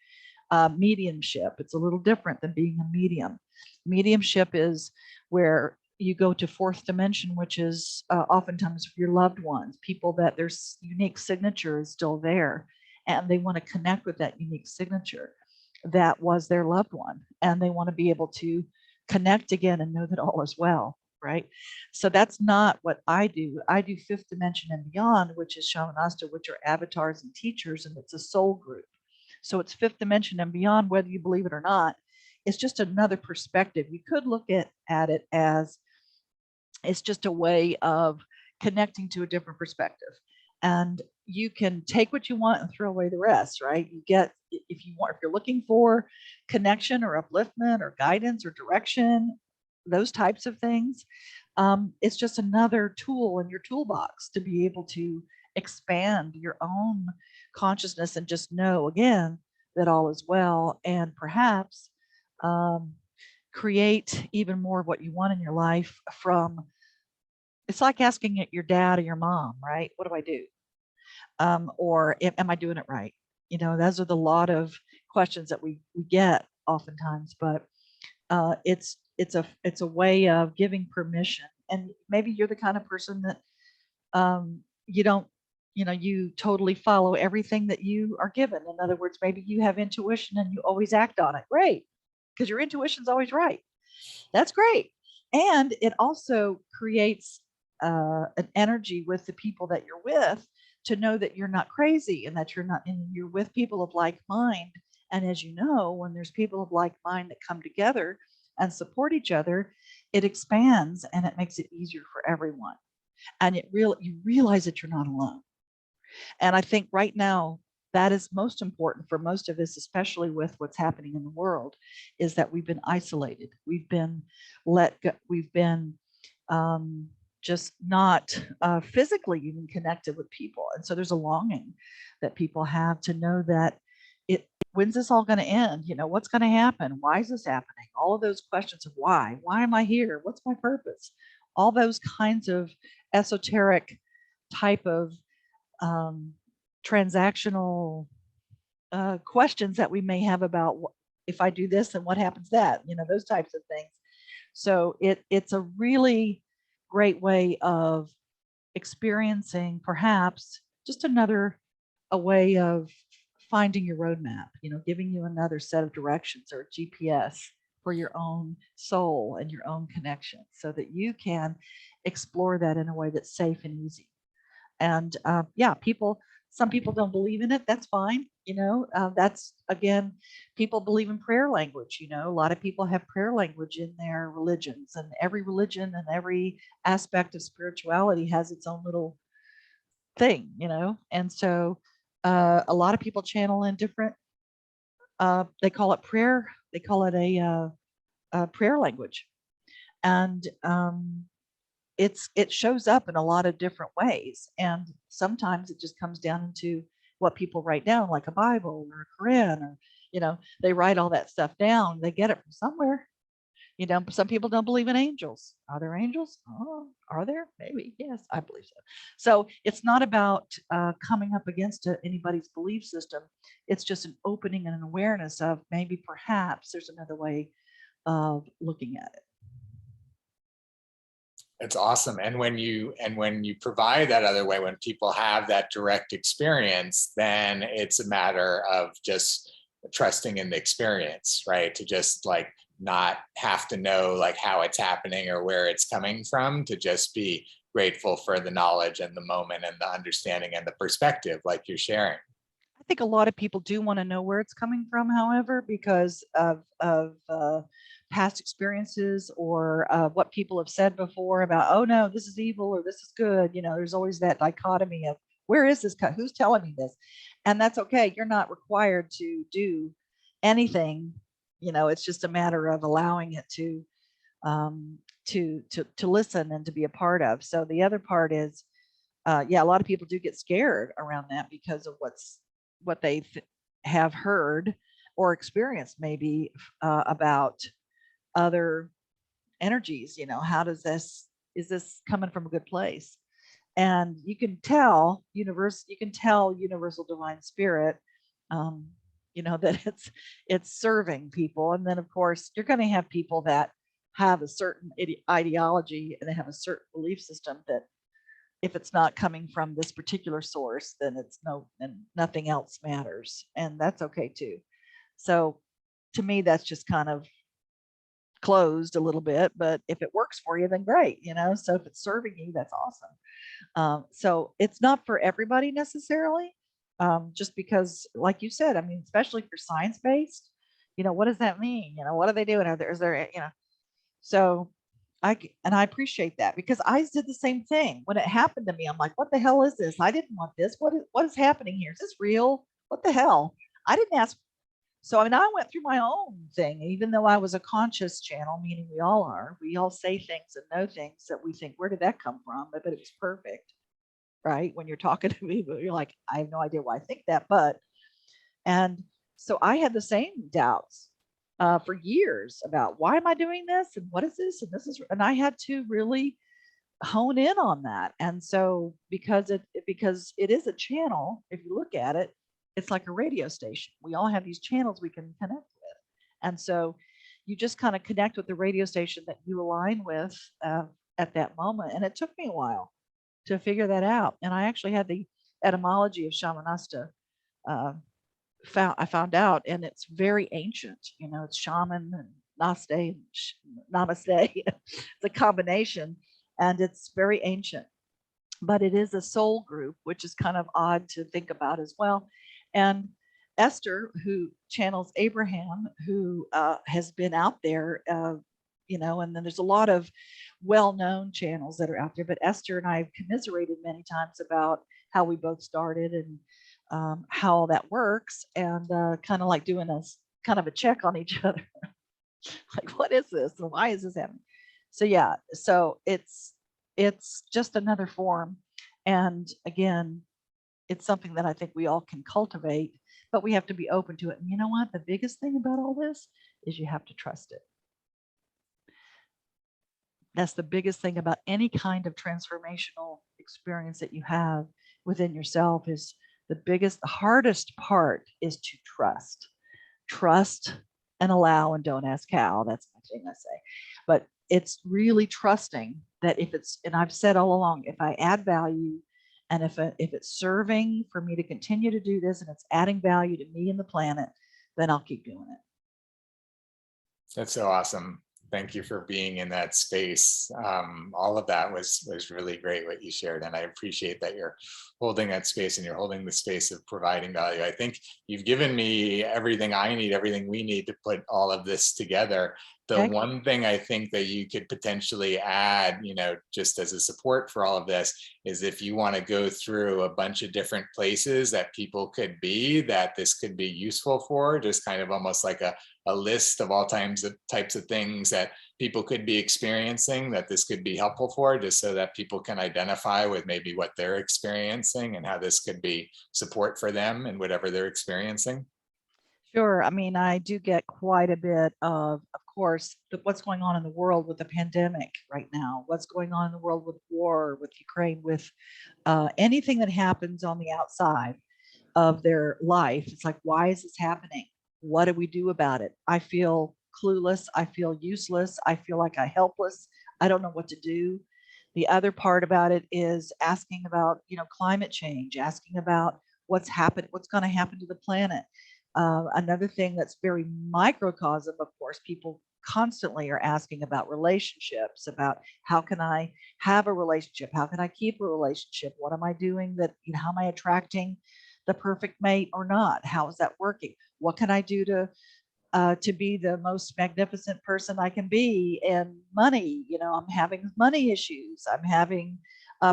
mediumship. It's a little different than being a medium. Mediumship is where you go to fourth dimension, which is oftentimes for your loved ones, people that their unique signature is still there, and they want to connect with that unique signature that was their loved one, and they want to be able to connect again and know that all is well, right? So that's not what I do. I do fifth dimension and beyond, which is Shamanaste, which are avatars and teachers, and it's a soul group. So it's fifth dimension and beyond, whether you believe it or not. It's just another perspective. You could look at it as it's just a way of connecting to a different perspective. And you can take what you want and throw away the rest, right? You get, if you're looking for connection or upliftment or guidance or direction, those types of things, it's just another tool in your toolbox to be able to expand your own consciousness and just know again that all is well, and perhaps create even more of what you want in your life from. It's like asking your dad or your mom, right? What do I do? Or am I doing it right? Those are the lot of questions that we get oftentimes, but it's a way of giving permission. And maybe you're the kind of person that you don't, you totally follow everything that you are given. In other words, maybe you have intuition and you always act on it. Great, because your intuition's always right. That's great. And it also creates an energy with the people that you're with to know that you're not crazy and that you're with people of like mind. And as you know, when there's people of like mind that come together and support each other, it expands and it makes it easier for everyone. And you realize that you're not alone. And I think right now that is most important for most of us, especially with what's happening in the world, is that we've been isolated. We've been we've been just not physically even connected with people. And so there's a longing that people have to know that when's this all going to end? What's going to happen? Why is this happening? All of those questions of why am I here? What's my purpose? All those kinds of esoteric type of transactional questions that we may have about if I do this and what happens that, those types of things. So it's a really great way of experiencing perhaps just a way of finding your roadmap, giving you another set of directions or GPS for your own soul and your own connection so that you can explore that in a way that's safe and easy. And some people don't believe in it. That's fine. That's again, people believe in prayer language. A lot of people have prayer language in their religions, and every religion and every aspect of spirituality has its own little thing, and so a lot of people channel in different, they call it prayer. They call it a prayer language. And it shows up in a lot of different ways. And sometimes it just comes down into what people write down, like a Bible or a Quran, or, they write all that stuff down. They get it from somewhere. Some people don't believe in angels. Are there angels? Oh, are there? Maybe. Yes, I believe so. So it's not about coming up against anybody's belief system. It's just an opening and an awareness of maybe perhaps there's another way of looking at it. It's awesome. And when you provide that other way, when people have that direct experience, then it's a matter of just trusting in the experience, right? To just not have to know how it's happening or where it's coming from, to just be grateful for the knowledge and the moment and the understanding and the perspective like you're sharing. I think a lot of people do want to know where it's coming from, however, because of past experiences or what people have said before about, oh no, this is evil or this is good. There's always that dichotomy of where is this? Who's telling me this? And that's okay. You're not required to do anything. It's just a matter of allowing it to listen and to be a part of. So the other part is, a lot of people do get scared around that because of what's what they have heard or experienced maybe about other energies. How does is this coming from a good place? And you can tell universal divine spirit, that it's serving people. And then of course you're going to have people that have a certain ideology and they have a certain belief system that if it's not coming from this particular source, then and nothing else matters. And that's okay too. So to me, that's just kind of closed a little bit, but if it works for you, then great, so if it's serving you, that's awesome. So it's not for everybody necessarily, just because, like you said, I mean, especially if you're science-based, what does that mean? What are they doing? Is there, so I appreciate that, because I did the same thing when it happened to me. I'm like, what the hell is this? I didn't want this. What is happening here? Is this real? What the hell? I didn't ask. So I mean, I went through my own thing, even though I was a conscious channel, meaning we all are. We all say things and know things that we think, where did that come from? But it was perfect, right? When you're talking to me, but you're like, I have no idea why I think that, and so I had the same doubts for years about, why am I doing this? And what is this? And I had to really hone in on that. And so because it is a channel, if you look at it, it's like a radio station. We all have these channels we can connect with. And so you just kind of connect with the radio station that you align with at that moment. And it took me a while to figure that out. And I actually had the etymology of Shamanasta I found out, and it's very ancient. It's shaman and naste and namaste. It's a combination, and it's very ancient. But it is a soul group, which is kind of odd to think about as well. And Esther, who channels Abraham, who has been out there, and then there's a lot of well-known channels that are out there. But Esther and I have commiserated many times about how we both started and how that works, and kind of like doing kind of a check on each other. Like, what is this? And why is this happening? So yeah, so it's just another form. And again, it's something that I think we all can cultivate, but we have to be open to it. And you know what? The biggest thing about all this is you have to trust it. That's the biggest thing about any kind of transformational experience that you have within yourself. Is the hardest part is to trust and allow, and don't ask how. That's my thing I say. But it's really trusting that and I've said all along, if I add value, and if it's serving for me to continue to do this, and it's adding value to me and the planet, then I'll keep doing it. That's so awesome. Thank you for being in that space. All of that was really great what you shared, and I appreciate that you're holding that space, and you're holding the space of providing value. I think you've given me everything I need, everything we need to put all of this together. The one thing I think that you could potentially add, just as a support for all of this, is if you want to go through a bunch of different places that people could be, that this could be useful for, just kind of almost like a list of all types of things that people could be experiencing, that this could be helpful for, just so that people can identify with maybe what they're experiencing and how this could be support for them and whatever they're experiencing. Sure. I mean, I do get quite a bit of course, what's going on in the world with the pandemic right now, what's going on in the world with war, with Ukraine, with anything that happens on the outside of their life. It's like, why is this happening? What do we do about it? I feel clueless. I feel useless. I feel like I'm helpless. I don't know what to do. The other part about it is asking about, climate change, asking about what's going to happen to the planet. Another thing that's very microcosm, of course, people constantly are asking about relationships, about how can I have a relationship? How can I keep a relationship? What am I doing how am I attracting the perfect mate or not? How is that working? What can I do to be the most magnificent person I can be? And money, I'm having money issues. I'm having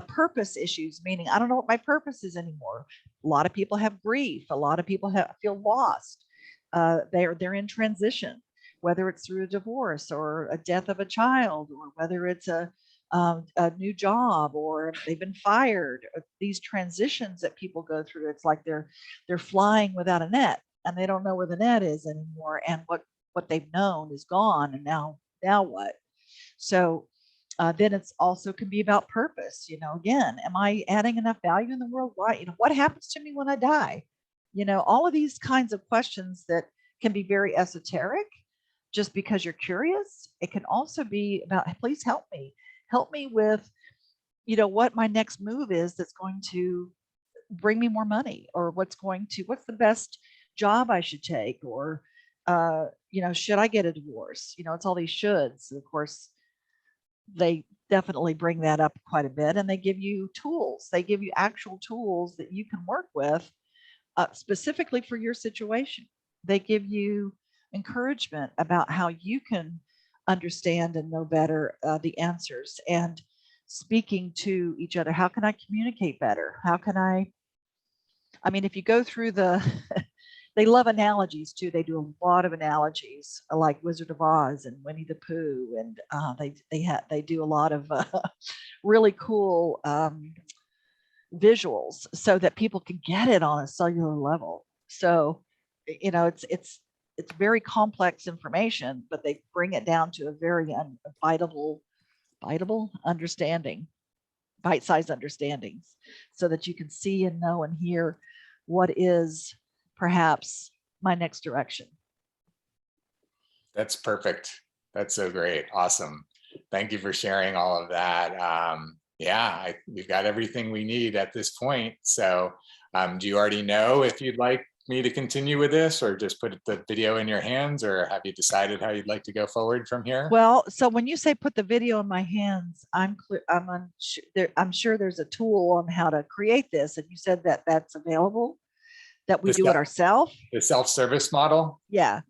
purpose issues, meaning I don't know what my purpose is anymore. A lot of people have grief. A lot of people feel lost. They're in transition, whether it's through a divorce or a death of a child, or whether it's a a new job, or they've been fired. These transitions that people go through, it's like they're flying without a net, and they don't know where the net is anymore, and what they've known is gone, and now what? So then it's also can be about purpose. Again, am I adding enough value in the world? Why? What happens to me when I die? All of these kinds of questions that can be very esoteric just because you're curious. It can also be about, please help me with, what my next move is that's going to bring me more money, or what's the best job I should take, or, should I get a divorce? It's all these shoulds. Of course, they definitely bring that up quite a bit, and they give you tools. They give you actual tools that you can work with specifically for your situation. They give you encouragement about how you can understand and know better the answers, and speaking to each other. How can I communicate better? How can I mean, if you go through they love analogies too. They do a lot of analogies, like Wizard of Oz and Winnie the Pooh, and they do a lot of really cool visuals so that people can get it on a cellular level. So, it's very complex information, but they bring it down to a very biteable understanding, bite-sized understandings, so that you can see and know and hear what is perhaps my next direction. That's perfect. That's so great. Awesome. Thank you for sharing all of that. Yeah, we've got everything we need at this point. So do you already know if you'd like me to continue with this, or just put the video in your hands, or have you decided how you'd like to go forward from here? Well, so when you say put the video in my hands, I'm sure there's a tool on how to create this, and you said that that's available, that we do it ourselves. The self-service model? Yeah.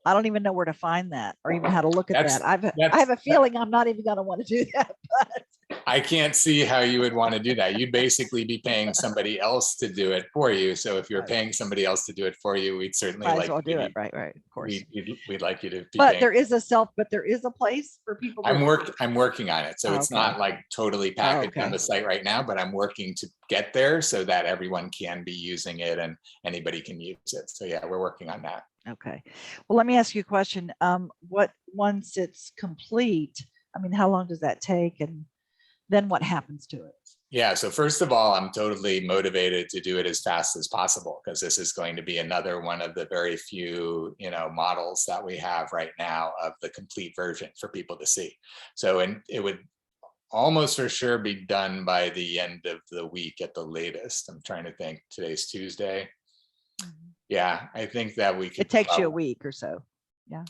I don't even know where to find that, or even how to look at that. I have a feeling I'm not even going to want to do that. But I can't see how you would want to do that. You'd basically be paying somebody else to do it for you. So if you're paying somebody else to do it for you, we'd certainly might like as well to do it. Right. Of course. We'd like you to be But paying. there is a place for people. I'm working on it. So it's not like totally packaged on the site right now, but I'm working to get there so that everyone can be using it and anybody can use it. So yeah, we're working on that. Okay. Well, let me ask you a question. Once it's complete, I mean, how long does that take? And then what happens to it? Yeah, so first of all, I'm totally motivated to do it as fast as possible, because this is going to be another one of the very few, models that we have right now of the complete version for people to see. So, and it would almost for sure be done by the end of the week at the latest. I'm trying to think. Today's Tuesday. Mm-hmm. Yeah, I think that we could. It takes you a week or so. Yeah.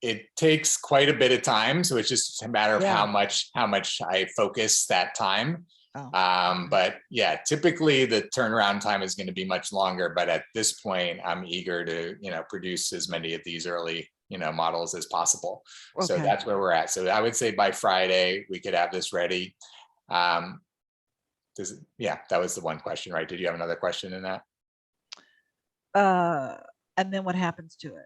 It takes quite a bit of time, so it's just a matter of how much I focus that time. But yeah, typically the turnaround time is going to be much longer. But at this point, I'm eager to produce as many of these early models as possible. Okay. So that's where we're at. So I would say by Friday we could have this ready. That was the one question, right? Did you have another question in that? And then what happens to it?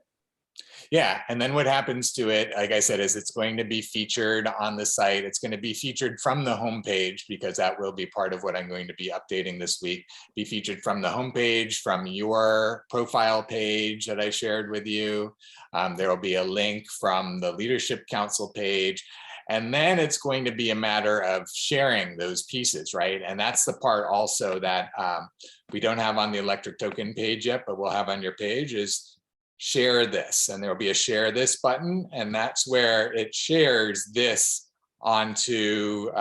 Yeah, and then what happens to it, like I said, is it's going to be featured on the site. It's going to be featured from the homepage, because that will be part of what I'm going to be updating this week. Be featured from the homepage, from your profile page that I shared with you. There will be a link from the Leadership Council page. And then it's going to be a matter of sharing those pieces, right? And that's the part also that we don't have on the electric token page yet, but we'll have on your page, is share this. And there will be a share this button, and that's where it shares this onto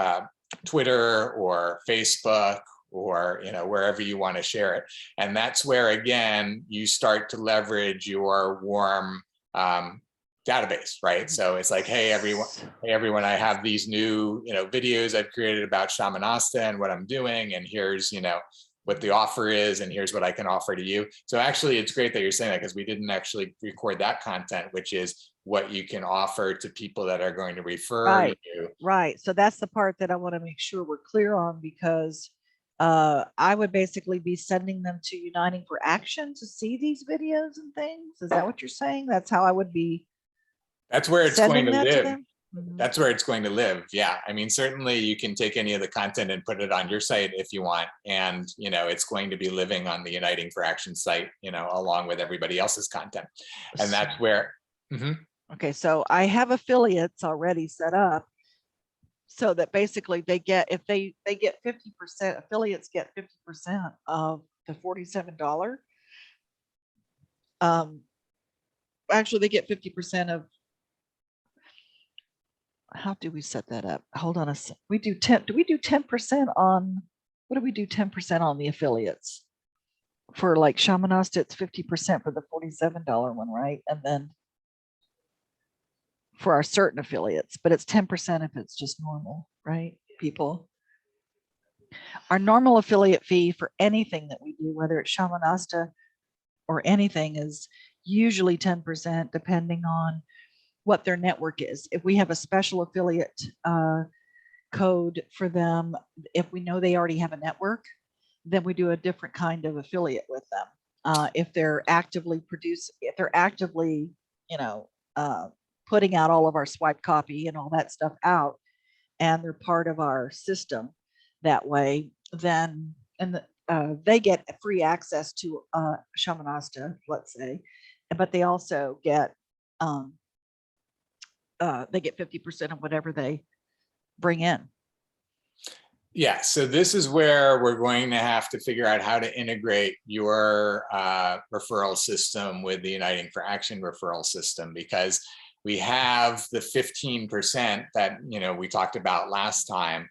Twitter or Facebook, or wherever you want to share it. And that's where, again, you start to leverage your warm database, right? So it's like, hey everyone, I have these new videos I've created about Shamanaste and what I'm doing, and here's what the offer is, and here's what I can offer to you. So actually, it's great that you're saying that, because we didn't actually record that content, which is what you can offer to people that are going to refer you. Right. So that's the part that I want to make sure we're clear on, because I would basically be sending them to Uniting for Action to see these videos and things. Is that what you're saying? That's how I would be. That's where it's going to live. Mhm. that's where it's going to live. Yeah. I mean, certainly you can take any of the content and put it on your site if you want. And, it's going to be living on the Uniting for Action site, along with everybody else's content. And that's where, Mhm. Okay, so I have affiliates already set up so that basically they get, if they get 50%, affiliates get 50% of the $47. Actually they get 50% of, how do we set that up? Hold on a sec. We do 10, do we do 10% on, what do we do 10% on the affiliates? For like Shamanaste, it's 50% for the $47 one, right? And then for our certain affiliates, but it's 10% if it's just normal, right? People. Our normal affiliate fee for anything that we do, whether it's Shamanaste or anything, is usually 10%, depending on what their network is. If we have a special affiliate code for them, if we know they already have a network, then we do a different kind of affiliate with them. If they're actively putting out all of our swipe copy and all that stuff out, and they're part of our system that way, then they get free access to Shamanaste, let's say, but they also get they get 50% of whatever they bring in. Yeah, so this is where we're going to have to figure out how to integrate your referral system with the Uniting for Action referral system, because we have the 15% that we talked about last time,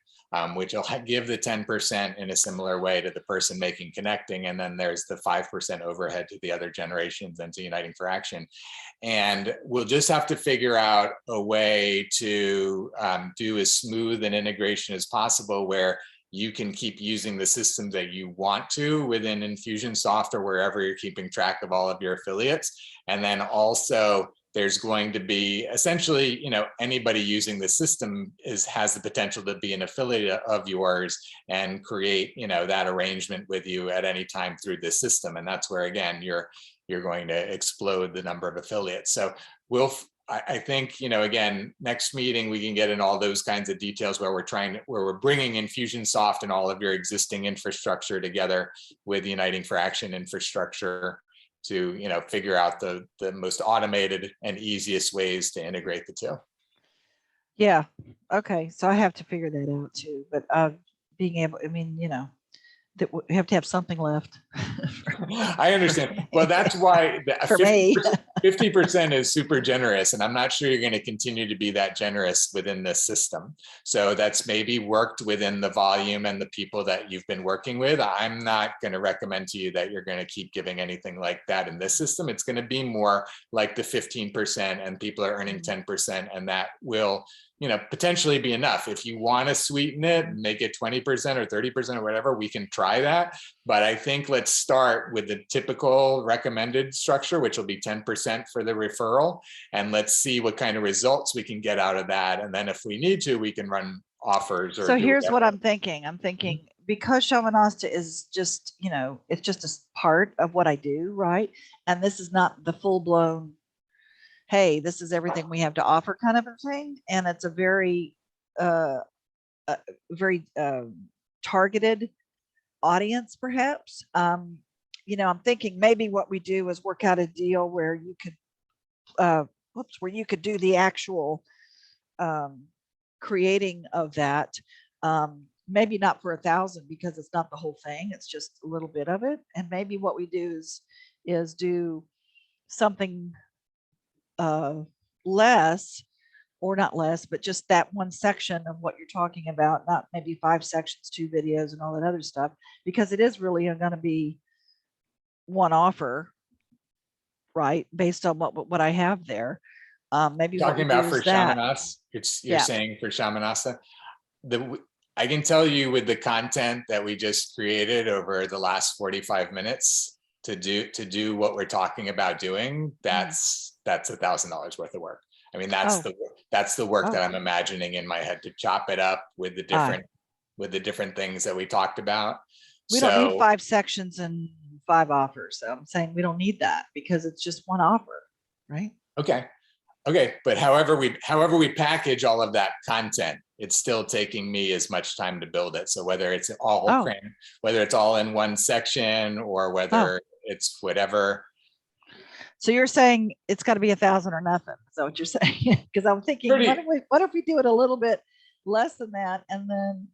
which will give the 10% in a similar way to the person making connecting, and then there's the 5% overhead to the other generations and to Uniting for Action. And we'll just have to figure out a way to do as smooth an integration as possible, where you can keep using the system that you want to within Infusionsoft or wherever you're keeping track of all of your affiliates. And then also there's going to be essentially, anybody using the system has the potential to be an affiliate of yours and create, that arrangement with you at any time through this system. And that's where, again, you're going to explode the number of affiliates. So I think, again, next meeting, we can get in all those kinds of details where we're bringing Infusionsoft and all of your existing infrastructure together with Uniting for Action infrastructure to, figure out the most automated and easiest ways to integrate the two. Yeah. Okay. So I have to figure that out too, but being able, I mean, that we have to have something left. I understand. Well, that's why For me. 50% is super generous, and I'm not sure you're going to continue to be that generous within this system. So that's maybe worked within the volume and the people that you've been working with. I'm not going to recommend to you that you're going to keep giving anything like that in this system. It's going to be more like the 15%, and people are earning 10%, and that will potentially be enough. If you want to sweeten it and make it 20% or 30% or whatever, we can try that. But I think let's start with the typical recommended structure, which will be 10% for the referral. And let's see what kind of results we can get out of that. And then if we need to, we can run offers. So here's what I'm thinking. I'm thinking, because Shamanaste is just, it's just a part of what I do, right? And this is not the full blown, hey, this is everything we have to offer kind of a thing. And it's a very, targeted audience, perhaps. I'm thinking maybe what we do is work out a deal where you could, where you could do the actual creating of that. Maybe not for 1,000, because it's not the whole thing. It's just a little bit of it. And maybe what we do is do something less, or not less, but just that one section of what you're talking about, not maybe 5 sections, 2 videos and all that other stuff, because it is really going to be one offer, right? Based on what I have there. Maybe talking about for Shamanaste, you're saying for Shamanaste, I can tell you with the content that we just created over the last 45 minutes to do what we're talking about doing, that's $1,000 worth of work. I mean, that's the work that I'm imagining in my head, to chop it up with the different things that we talked about. We don't need 5 sections and 5 offers. So I'm saying we don't need that, because it's just one offer, right? Okay. Okay, but however we package all of that content, it's still taking me as much time to build it. So whether it's Oh. whether it's all in one section or whether it's whatever. So you're saying it's got to be 1,000 or nothing. Is that what you're saying? Because I'm thinking, what if we do it a little bit less than that, and then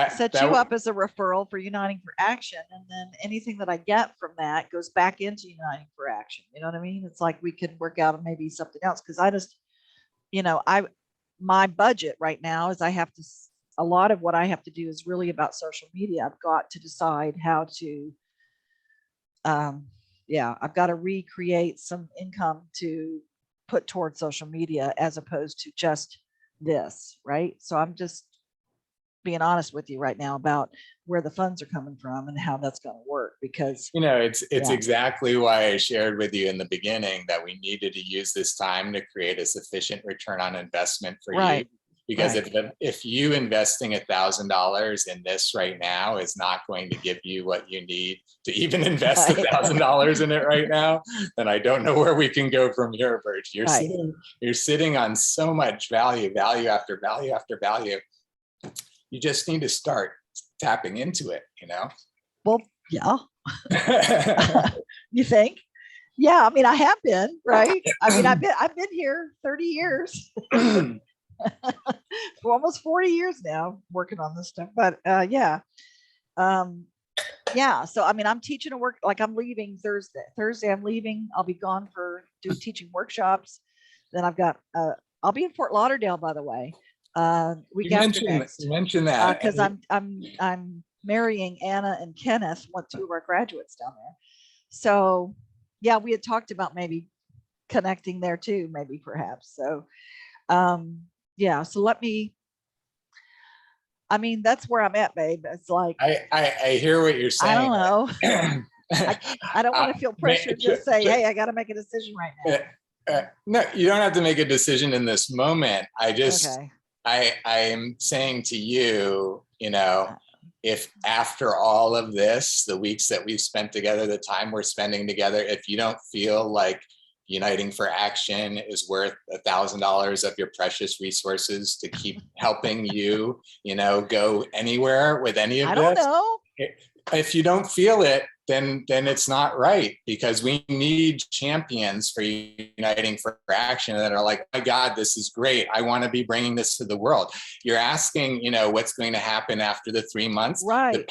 set you up as a referral for Uniting for Action, and then anything that I get from that goes back into Uniting for Action. You know what I mean? It's like we could work out maybe something else, because I just, my budget right now is a lot of what I have to do is really about social media. I've got to decide how to, I've got to recreate some income to put towards social media as opposed to just this, right? So I'm just being honest with you right now about where the funds are coming from and how that's going to work, because it's exactly why I shared with you in the beginning that we needed to use this time to create a sufficient return on investment for you. Because if you investing $1,000 in this right now is not going to give you what you need to even invest $1,000 in it right now, then I don't know where we can go from here, Burge. You're sitting on so much value after value after value. You just need to start tapping into it, Well, yeah. You think? Yeah, I mean, I have been, right? I mean, I've been here 30 years. For almost 40 years now working on this stuff. But so I mean, I'm teaching I'm leaving Thursday I'm leaving. I'll be gone for teaching workshops. Then I've got I'll be in Fort Lauderdale, by the way, week after next. You mentioned that because I'm marrying Anna and Kenneth, two of our graduates down there. So yeah, we had talked about maybe connecting there too, maybe perhaps. So so that's where I'm at, babe. It's like I hear what you're saying. I don't know. I don't want to feel pressure to say, hey, I got to make a decision right now. No, you don't have to make a decision in this moment. I am saying to you, if after all of this, the weeks that we've spent together, the time we're spending together, if you don't feel like Uniting for Action is worth $1,000 of your precious resources to keep helping you, go anywhere with any of this. I don't know. If you don't feel it, then it's not right, because we need champions for Uniting for Action that are like, my God, this is great. I want to be bringing this to the world. You're asking, what's going to happen after the 3 months. Right. The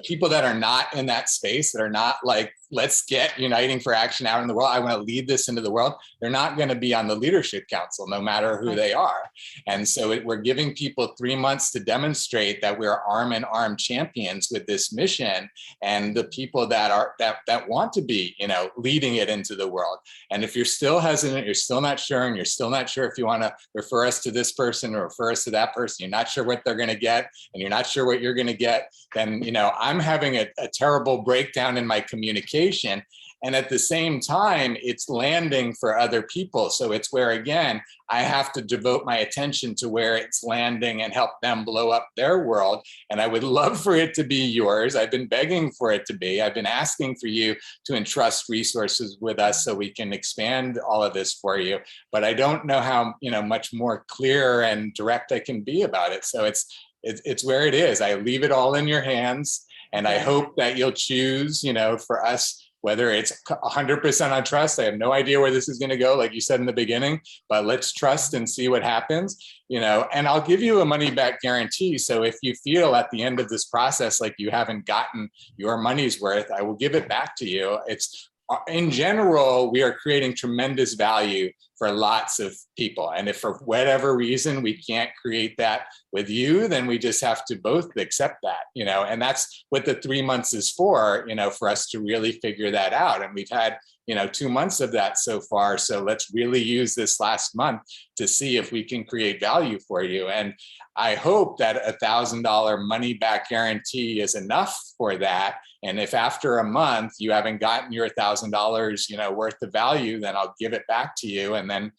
people that are not in that space, that are not like, let's get Uniting for Action out in the world, I want to lead this into the world, they're not going to be on the leadership council, no matter who they are. And so we're giving people 3 months to demonstrate that we're arm in arm champions with this mission, and the people that want to be, leading it into the world. And if you're still hesitant, you're still not sure, and you're still not sure if you want to refer us to this person or refer us to that person, you're not sure what they're going to get, and you're not sure what you're going to get, then, I'm having a terrible breakdown in my communication. And at the same time, it's landing for other people. So it's where, again, I have to devote my attention to where it's landing and help them blow up their world. And I would love for it to be yours. I've been begging for it to be. I've been asking for you to entrust resources with us so we can expand all of this for you. But I don't know how, much more clear and direct I can be about it. So it's where it is. I leave it all in your hands. And I hope that you'll choose, for us, whether it's 100% on trust. I have no idea where this is going to go, like you said in the beginning, but let's trust and see what happens, and I'll give you a money back guarantee. So if you feel at the end of this process like you haven't gotten your money's worth, I will give it back to you. It's, in general, we are creating tremendous value for lots of people. And if for whatever reason we can't create that with you, then we just have to both accept that, and that's what the 3 months is for, for us to really figure that out. And we've had, 2 months of that so far. So let's really use this last month to see if we can create value for you. And I hope that $1,000 money back guarantee is enough for that. And if after a month you haven't gotten your $1,000, worth of value, then I'll give it back to you. And then,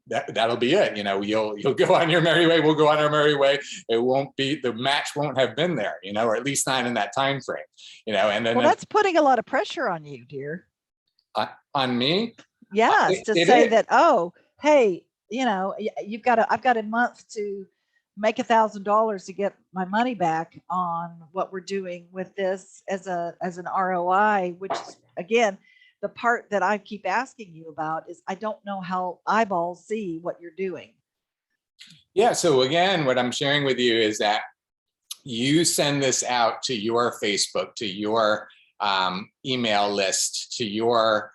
that'll be it. You'll go on your merry way. We'll go on our merry way. It won't be, the match won't have been there, or at least not in that time frame, and then that's putting a lot of pressure on you, dear. On me? yes, to It say is. that, oh, hey, I've got a month to make $1,000 to get my money back on what we're doing with this as an ROI, which is, again, the part that I keep asking you about is I don't know how eyeballs see what you're doing. Yeah. So again, what I'm sharing with you is that you send this out to your Facebook, to your email list, to your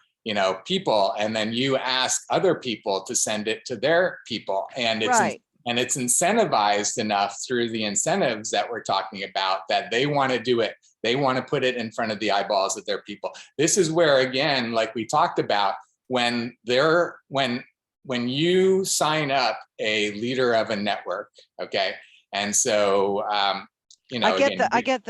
people, and then you ask other people to send it to their people, and it's incentivized enough through the incentives that we're talking about that they want to do it. They want to put it in front of the eyeballs of their people. This is where, again, like we talked about, when you sign up a leader of a network, okay, and so I get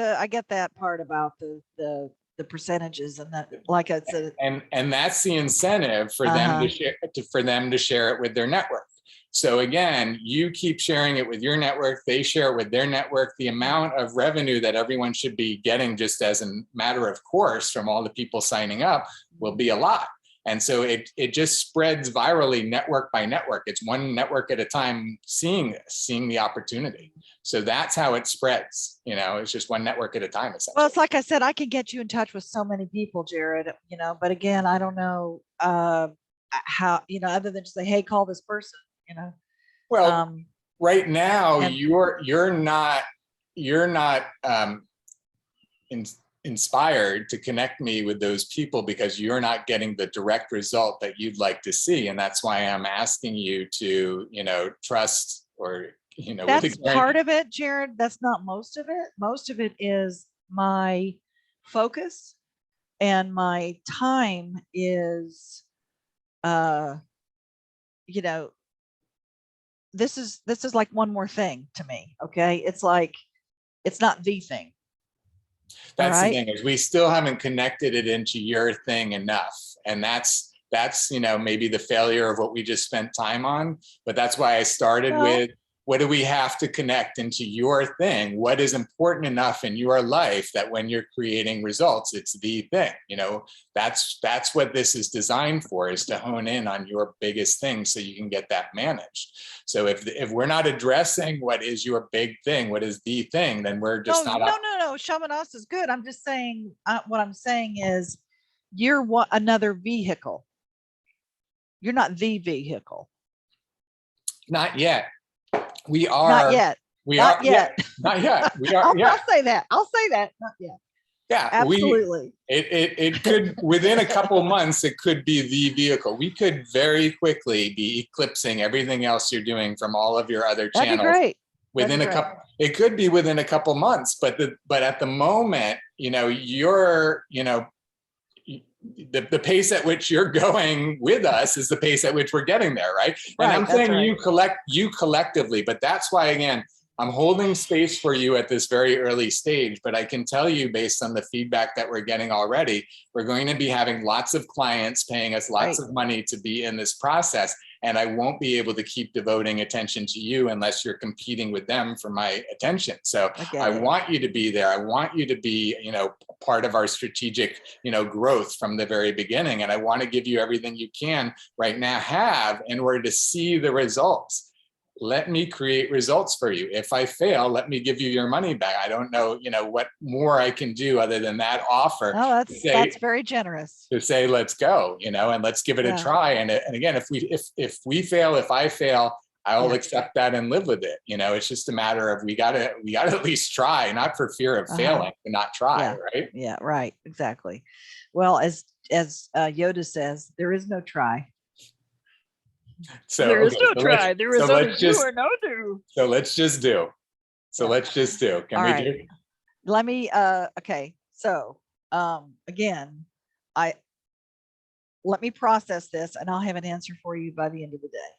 that part about the percentages, and that, like I said, and that's the incentive for them to share, for them to share it with their network. So again, you keep sharing it with your network, they share it with their network. The amount of revenue that everyone should be getting, just as a matter of course, from all the people signing up, will be a lot. And so it just spreads virally, network by network. It's one network at a time seeing the opportunity. So that's how it spreads. It's just one network at a time, essentially. Well, it's like I said, I can get you in touch with so many people, Jared, but again, I don't know how, other than just say, hey, call this person, Well, right now, you're not inspired to connect me with those people because you're not getting the direct result that you'd like to see. And that's why I'm asking you to, trust, or, that's part of it, Jared. That's not most of it. Most of it is my focus, and my time is, this is like one more thing to me. Okay. It's like, it's not the thing. That's the thing, is we still haven't connected it into your thing enough. And that's maybe the failure of what we just spent time on. But that's why I started with, what do we have to connect into your thing? What is important enough in your life that when you're creating results, it's the thing? That's what this is designed for, is to hone in on your biggest thing so you can get that managed. So if we're not addressing what is your big thing, what is the thing, then we're just not. No. Shamanaste is good. I'm just saying, what I'm saying is, you're another vehicle. You're not the vehicle. Not yet. We are. Not yet. We not are. Yet. Not yet. We are. I'll say that. Not yet. Yeah, absolutely. It could, within a couple months, it could be the vehicle. We could very quickly be eclipsing everything else you're doing from all of your other channels. That'd be great. Within a couple, it could be within a couple months, but at the moment, you're, the pace at which you're going with us is the pace at which we're getting there, right? And I'm saying you collectively, but that's why, again, I'm holding space for you at this very early stage, but I can tell you, based on the feedback that we're getting already, we're going to be having lots of clients paying us lots of money to be in this process. And I won't be able to keep devoting attention to you unless you're competing with them for my attention. So I want you to be there. I want you to be, part of our strategic, growth from the very beginning. And I want to give you everything you can right now have in order to see the results. Let me create results for you. If I fail, let me give you your money back. I don't know, what more I can do other than that offer. Oh, that's very generous. To say, let's go, and let's give it a try. And again, if we fail, if I fail, I'll accept that and live with it. It's just a matter of, we gotta at least try, not for fear of failing, but not try, right? Yeah, right. Exactly. Well, as Yoda says, there is no try. So there is no try. There is only do or no do. So let's just do. Let's just do. Can we do? Let me. Okay. So again, let me process this, and I'll have an answer for you by the end of the day.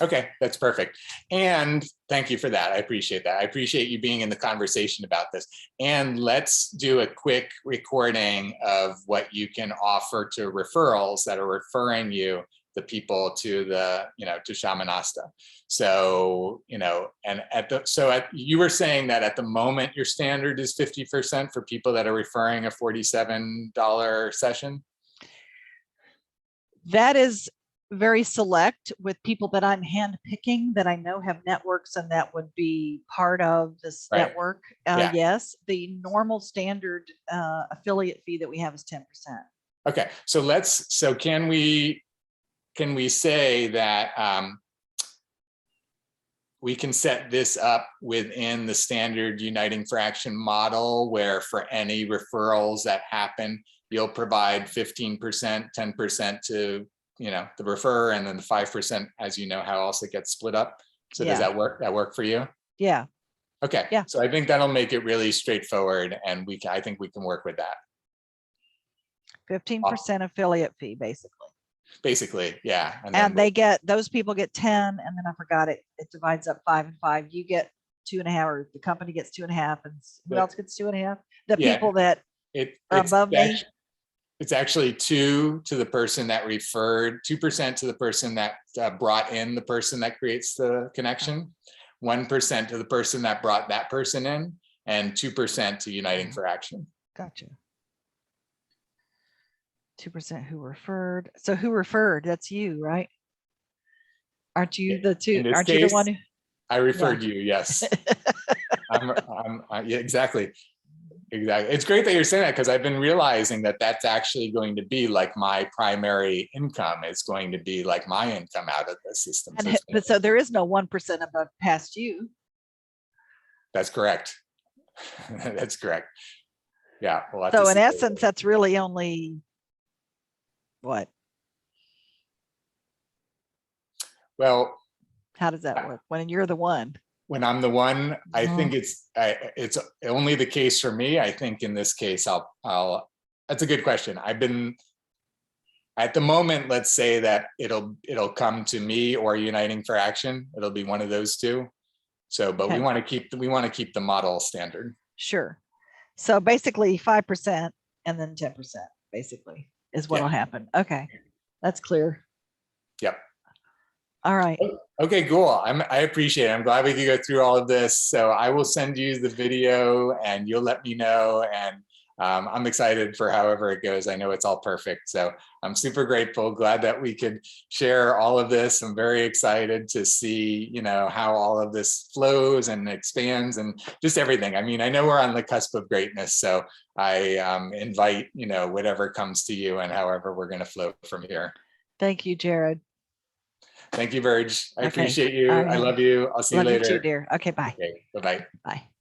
Okay, that's perfect. And thank you for that. I appreciate that. I appreciate you being in the conversation about this. And let's do a quick recording of what you can offer to referrals that are referring you, the people, to the, to Shamanaste. So, and you were saying that at the moment your standard is 50% for people that are referring a $47 session? That is very select with people that I'm hand picking that I know have networks and that would be part of this Right. network. Yeah. Yes, the normal standard affiliate fee that we have is 10%. Okay, so can we say that we can set this up within the standard Uniting for Action model, where for any referrals that happen, you'll provide 15%, 10% to, you know, the referrer, and then the 5%, as you know, how else it gets split up. So does Yeah. that work for you? Yeah. Okay. Yeah. So I think that'll make it really straightforward, and I think we can work with that. 15% affiliate fee, basically. Basically, yeah. And they get, those people get 10, and then I forgot it divides up 5 and 5. You get 2.5, or the company gets 2.5, and who else gets 2.5? The people that are above me. It's actually 2 to the person that referred, 2% to the person that brought in the person that creates the connection, 1% to the person that brought that person in, and 2% to Uniting for Action. Gotcha. 2% who referred. So who referred? That's you, right? Aren't you the two? Aren't you the one who? I referred you, yes. Yeah, exactly. Exactly. It's great that you're saying that, because I've been realizing that that's actually going to be like my primary income. Is going to be like my income out of the system. But so there is no 1% above past you. That's correct. That's correct. Yeah. Well, so in essence, that's really only what? Well, how does that work when you're the one? When I'm the one, I think it's only the case for me. I think in this case, that's a good question. I've been, at the moment, let's say that it'll come to me or Uniting for Action. It'll be one of those two. So, but we want to keep the model standard. Sure. So basically 5% and then 10% basically is what will happen. Okay. That's clear. Yep. All right. Okay, cool. I appreciate it. I'm glad we could go through all of this. So I will send you the video and you'll let me know. And I'm excited for however it goes. I know it's all perfect. So I'm super grateful. Glad that we could share all of this. I'm very excited to see, you know, how all of this flows and expands and just everything. I mean, I know we're on the cusp of greatness. So I invite, you know, whatever comes to you and however we're going to flow from here. Thank you, Jared. Thank you, Burge. I appreciate you. I love you. I'll see you later. Love you too, dear. Okay, bye. Okay, bye-bye. Bye.